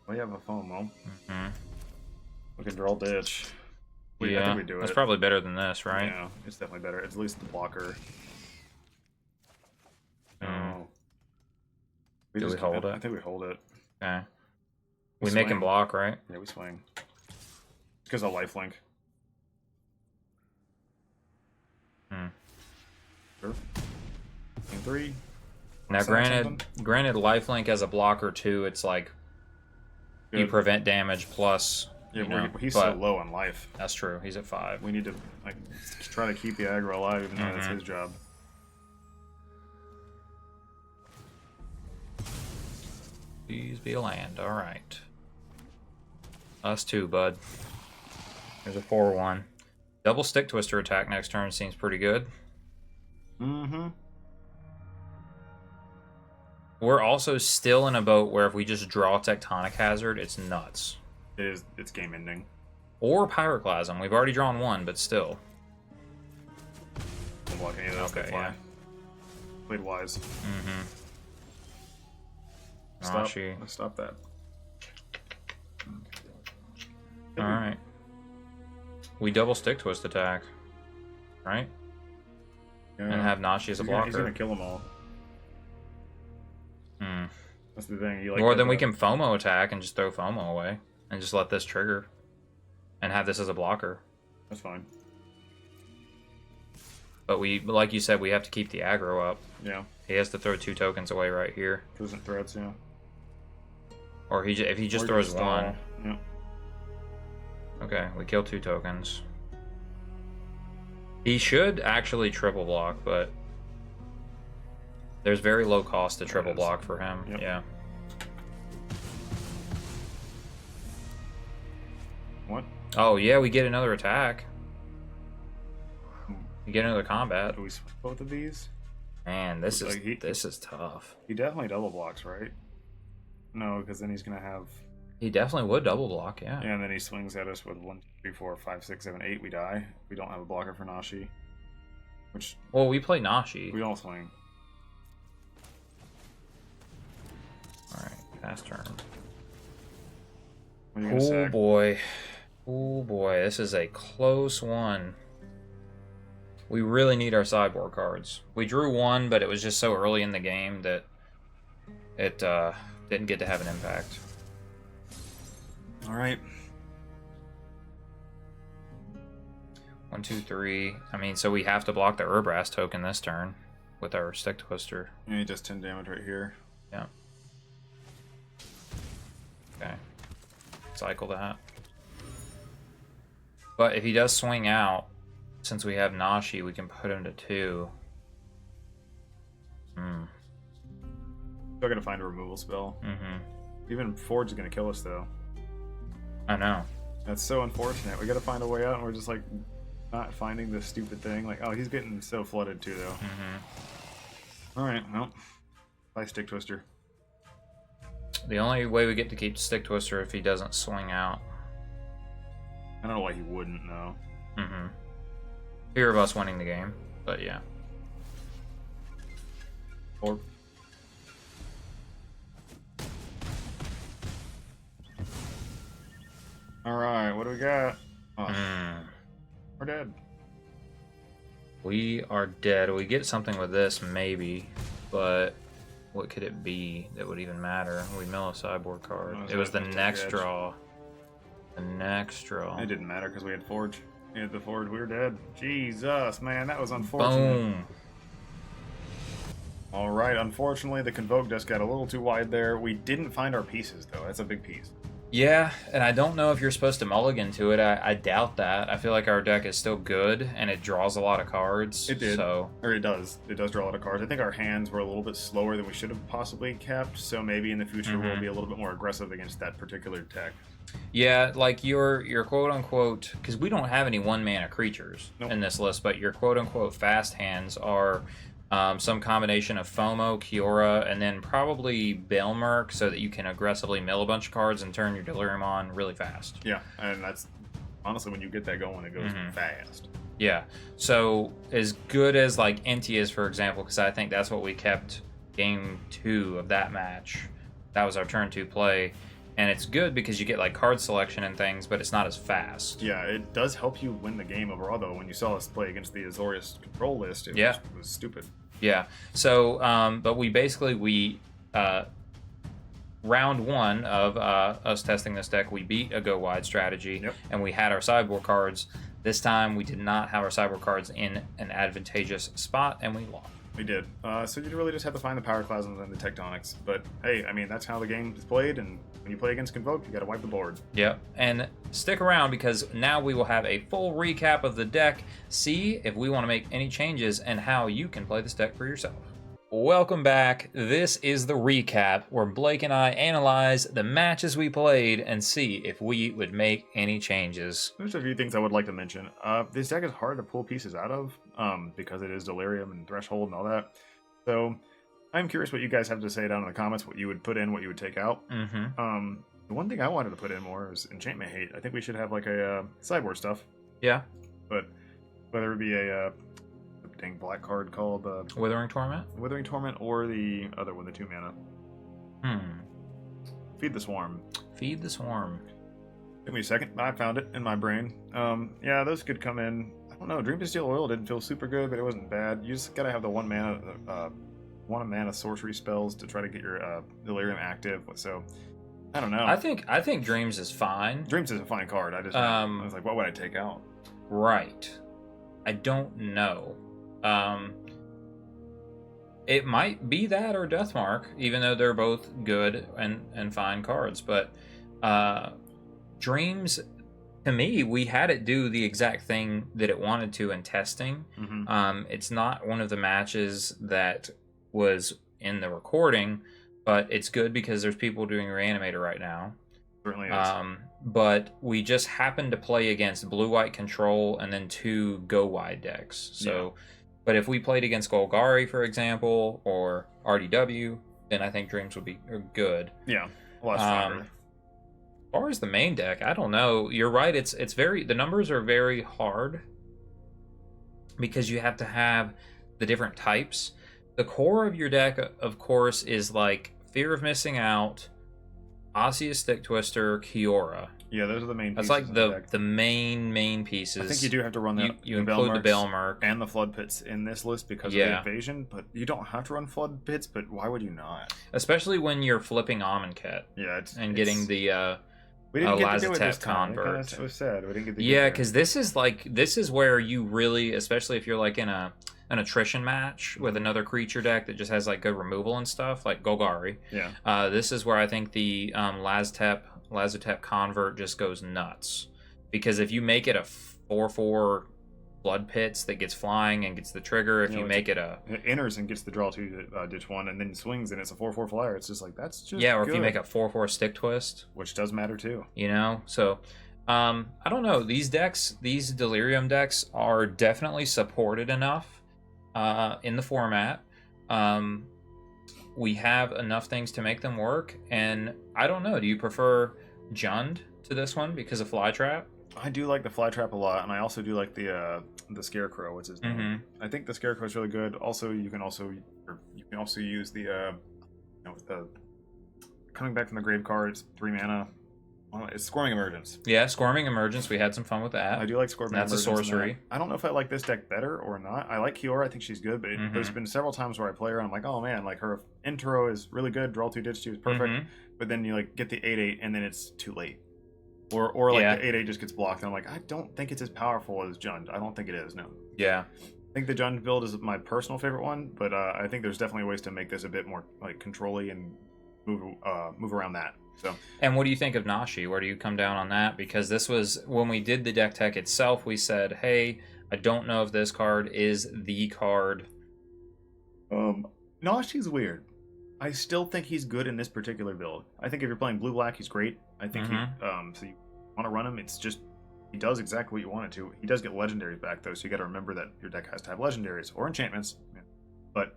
We have a FOMO. Mm-hmm. We can draw ditch. I Yeah, think we do that's it. probably better than this, right? Yeah, it's definitely better. It's at least the blocker. No. Do we hold it? I think we hold it. Okay. We make him block, right? Yeah, we swing. Because of lifelink. Sure. And 3. Now, granted, lifelink as a blocker too, it's like you prevent damage plus. Yeah, you know, he's so low on life. That's true. He's at 5. We need to like try to keep the aggro alive, even though that's his job. Please be a land. All right. Us too, bud. There's a 4/1. Double stick twister attack next turn seems pretty good. Mm-hmm. We're also still in a boat where if we just draw Tectonic Hazard, it's nuts. It's game ending. Or Pyroclasm. We've already drawn one, but still. Don't block any of those. Okay, yeah. Played wise. Mm-hmm. Let's stop that. Alright. We double stick twist attack. Right? Yeah. And have Nashi as a blocker. He's gonna kill them all. That's the thing. Or then we can FOMO attack and just throw FOMO away. And just let this trigger. And have this as a blocker. That's fine. But we, like you said, we have to keep the aggro up. Yeah. He has to throw 2 tokens away right here. Present threats, yeah. Or if he just throws 1. Yeah. Okay, we kill 2 tokens. He should actually triple block, but there's very low cost to triple block for him. Yep. Yeah. What? Oh yeah, we get another attack. We get another combat. Do we switch both of these? Man, this is tough. He definitely double blocks, right? No, because then he's gonna have. He definitely would double block, yeah. And then he swings at us with 1, 2, 3, 4, 5, 6, 7, 8. We die. We don't have a blocker for Nashi. Which. Well, we play Nashi. We all swing. Alright, pass turn. Oh boy. Oh boy, this is a close one. We really need our sideboard cards. We drew 1, but it was just so early in the game that it didn't get to have an impact. All right. 1, 2, 3. I mean, so we have to block the Urbrass token this turn with our Stick Twister. Yeah, he does 10 damage right here. Yeah. Okay. Cycle that. But if he does swing out, since we have Nashi, we can put him to 2. Still gotta find a removal spell. Even Forge is gonna kill us though. I know. That's so unfortunate. We gotta find a way out, and we're just like not finding this stupid thing. Like, oh, he's getting so flooded too though. All right, well, bye Stick Twister. The only way we get to keep Stick Twister if he doesn't swing out. I don't know why he wouldn't though. Fear of us winning the game, but yeah. Or all right, what do we got? Oh, we're dead. We are dead. We get something with this, maybe, but what could it be that would even matter? We mill a sideboard card. It was the next draw. The next draw. It didn't matter because we had Forge. We had the Forge. We were dead. Jesus, man, that was unfortunate. Boom. All right, unfortunately, the Convoke desk got a little too wide there. We didn't find our pieces, though. That's a big piece. Yeah, and I don't know if you're supposed to mulligan to it. I doubt that. I feel like our deck is still good, and it draws a lot of cards. It did. So. Or it does. It does draw a lot of cards. I think our hands were a little bit slower than we should have possibly kept, so maybe in the future we'll be a little bit more aggressive against that particular deck. Yeah, like your quote-unquote... Because we don't have any one-mana creatures in this list, but your quote-unquote fast hands are... some combination of FOMO, Kiora, and then probably Baelmerk so that you can aggressively mill a bunch of cards and turn your Delirium on really fast. Yeah, and that's honestly when you get that going, it goes fast. Yeah. So as good as like Inti is, for example, because I think that's what we kept game 2 of that match. That was our turn 2 play. And it's good because you get like card selection and things, but it's not as fast. Yeah, it does help you win the game overall, though. When you saw us play against the Azorious control list, it was stupid. Yeah. So, but round 1 of us testing this deck, we beat a go wide strategy, and we had our sideboard cards. This time, we did not have our sideboard cards in an advantageous spot, and we lost. We did. So you really just have to find the power plasmas and the tectonics. But hey, I mean, that's how the game is played, and when you play against Convoke, you got to wipe the board. Yep. And stick around because now we will have a full recap of the deck, see if we want to make any changes, and how you can play this deck for yourself. Welcome back. This is the recap where Blake and I analyze the matches we played and see if we would make any changes. There's a few things I would like to mention. This deck is hard to pull pieces out of because it is Delirium and Threshold and all that. So I'm curious what you guys have to say down in the comments, what you would put in, what you would take out. Mm-hmm. The one thing I wanted to put in more is Enchantment Hate. I think we should have like a sideboard stuff. Yeah. But whether it be a dang black card called Withering Torment? Withering Torment, or the other one, the 2 mana. Feed the Swarm. Feed the Swarm. Give me a second. I found it in my brain. Yeah, those could come in. I don't know. Dream to Steal Oil didn't feel super good, but it wasn't bad. You just gotta have the 1 mana sorcery spells to try to get your Delirium active. So I don't know. I think Dreams is fine. Dreams is a fine card. I was like, what would I take out? Right. I don't know. It might be that or Deathmark, even though they're both good and fine cards. But Dreams, to me, we had it do the exact thing that it wanted to in testing. It's not one of the matches that was in the recording, but it's good because there's people doing Reanimator right now. Certainly is. But we just happened to play against blue-white control and then 2 go-wide decks. So, but if we played against Golgari, for example, or RDW, then I think Dreams would be good. Yeah, a lot stronger. As far as the main deck, I don't know. You're right. It's very, the numbers are very hard because you have to have the different types. The core of your deck, of course, is like Fear of Missing Out, Osseous Stick Twister, Kiora. Yeah, those are the main pieces. That's like the main pieces. I think you do have to run the you include the Belmerk and the Flood Pits in this list because of the invasion, but you don't have to run Flood Pits, but why would you not? Especially when you're flipping Amonkhet. Yeah, getting the we didn't get to do it this Lazatep time. convert. That's so sad. We didn't get to because this is where you really, especially if you're like in an attrition match with another creature deck that just has like good removal and stuff, like Golgari. Yeah. This is where I think the Lazatep convert just goes nuts. Because if you make it a 4/4 Blood Pits that gets flying and gets the trigger, if you make it it enters and gets the draw 2 ditch 1 and then swings and it's a 4/4 flyer, it's just like that's just or good. if you make a 4/4 Stick Twist, which does matter too. So I don't know. These Delirium decks are definitely supported enough in the format. We have enough things to make them work, and I don't know. Do you prefer Jund to this one because of Flytrap? I do like the Flytrap a lot, and I also do like the Scarecrow. What's his name? I think the Scarecrow is really good. Also, you can also use the coming back from the grave card. It's 3 mana. It's Squirming Emergence. Yeah, Squirming Emergence. We had some fun with that. I do like Squirming Emergence. That's a sorcery. I don't know if I like this deck better or not. I like Kiora. I think she's good, but there's been several times where I play her and I'm like, oh man, like her intro is really good. Draw 2, ditch 2 is perfect. But then you like get the 8/8 and then it's too late. Or like the 8/8 just gets blocked and I'm like, I don't think it's as powerful as Jund. I don't think it is, no. Yeah. I think the Jund build is my personal favorite one, but I think there's definitely ways to make this a bit more like control-y and move around that. So. And what do you think of Nashi? Where do you come down on that? Because this was when we did the deck tech itself, we said, hey, I don't know if this card is the card. Nashi's weird. I still think he's good in this particular build. I think if you're playing blue-black, he's great. I think so you want to run him. It's just he does exactly what you want it to. He does get legendaries back though, so you got to remember that your deck has to have legendaries or enchantments. But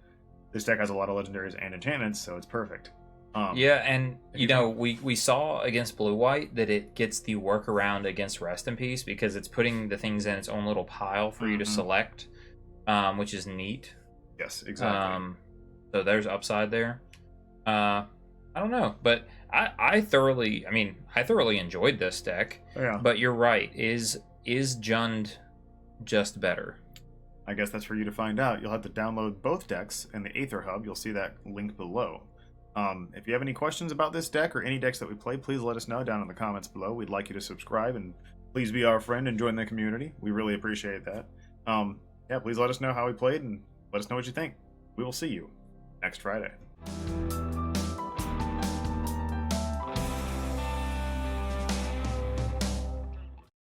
this deck has a lot of legendaries and enchantments, so it's perfect. Yeah, and you know, we saw against Blue-White that it gets the workaround against Rest in Peace because it's putting the things in its own little pile for you to select, which is neat. Yes, exactly. So there's upside there. I don't know, but I thoroughly enjoyed this deck. Yeah. But you're right. Is Jund just better? I guess that's for you to find out. You'll have to download both decks in the Aether Hub. You'll see that link below. If you have any questions about this deck or any decks that we play, please let us know down in the comments below. We'd like you to subscribe and please be our friend and join the community. We really appreciate that. Yeah, please let us know how we played and let us know what you think. We will see you next Friday.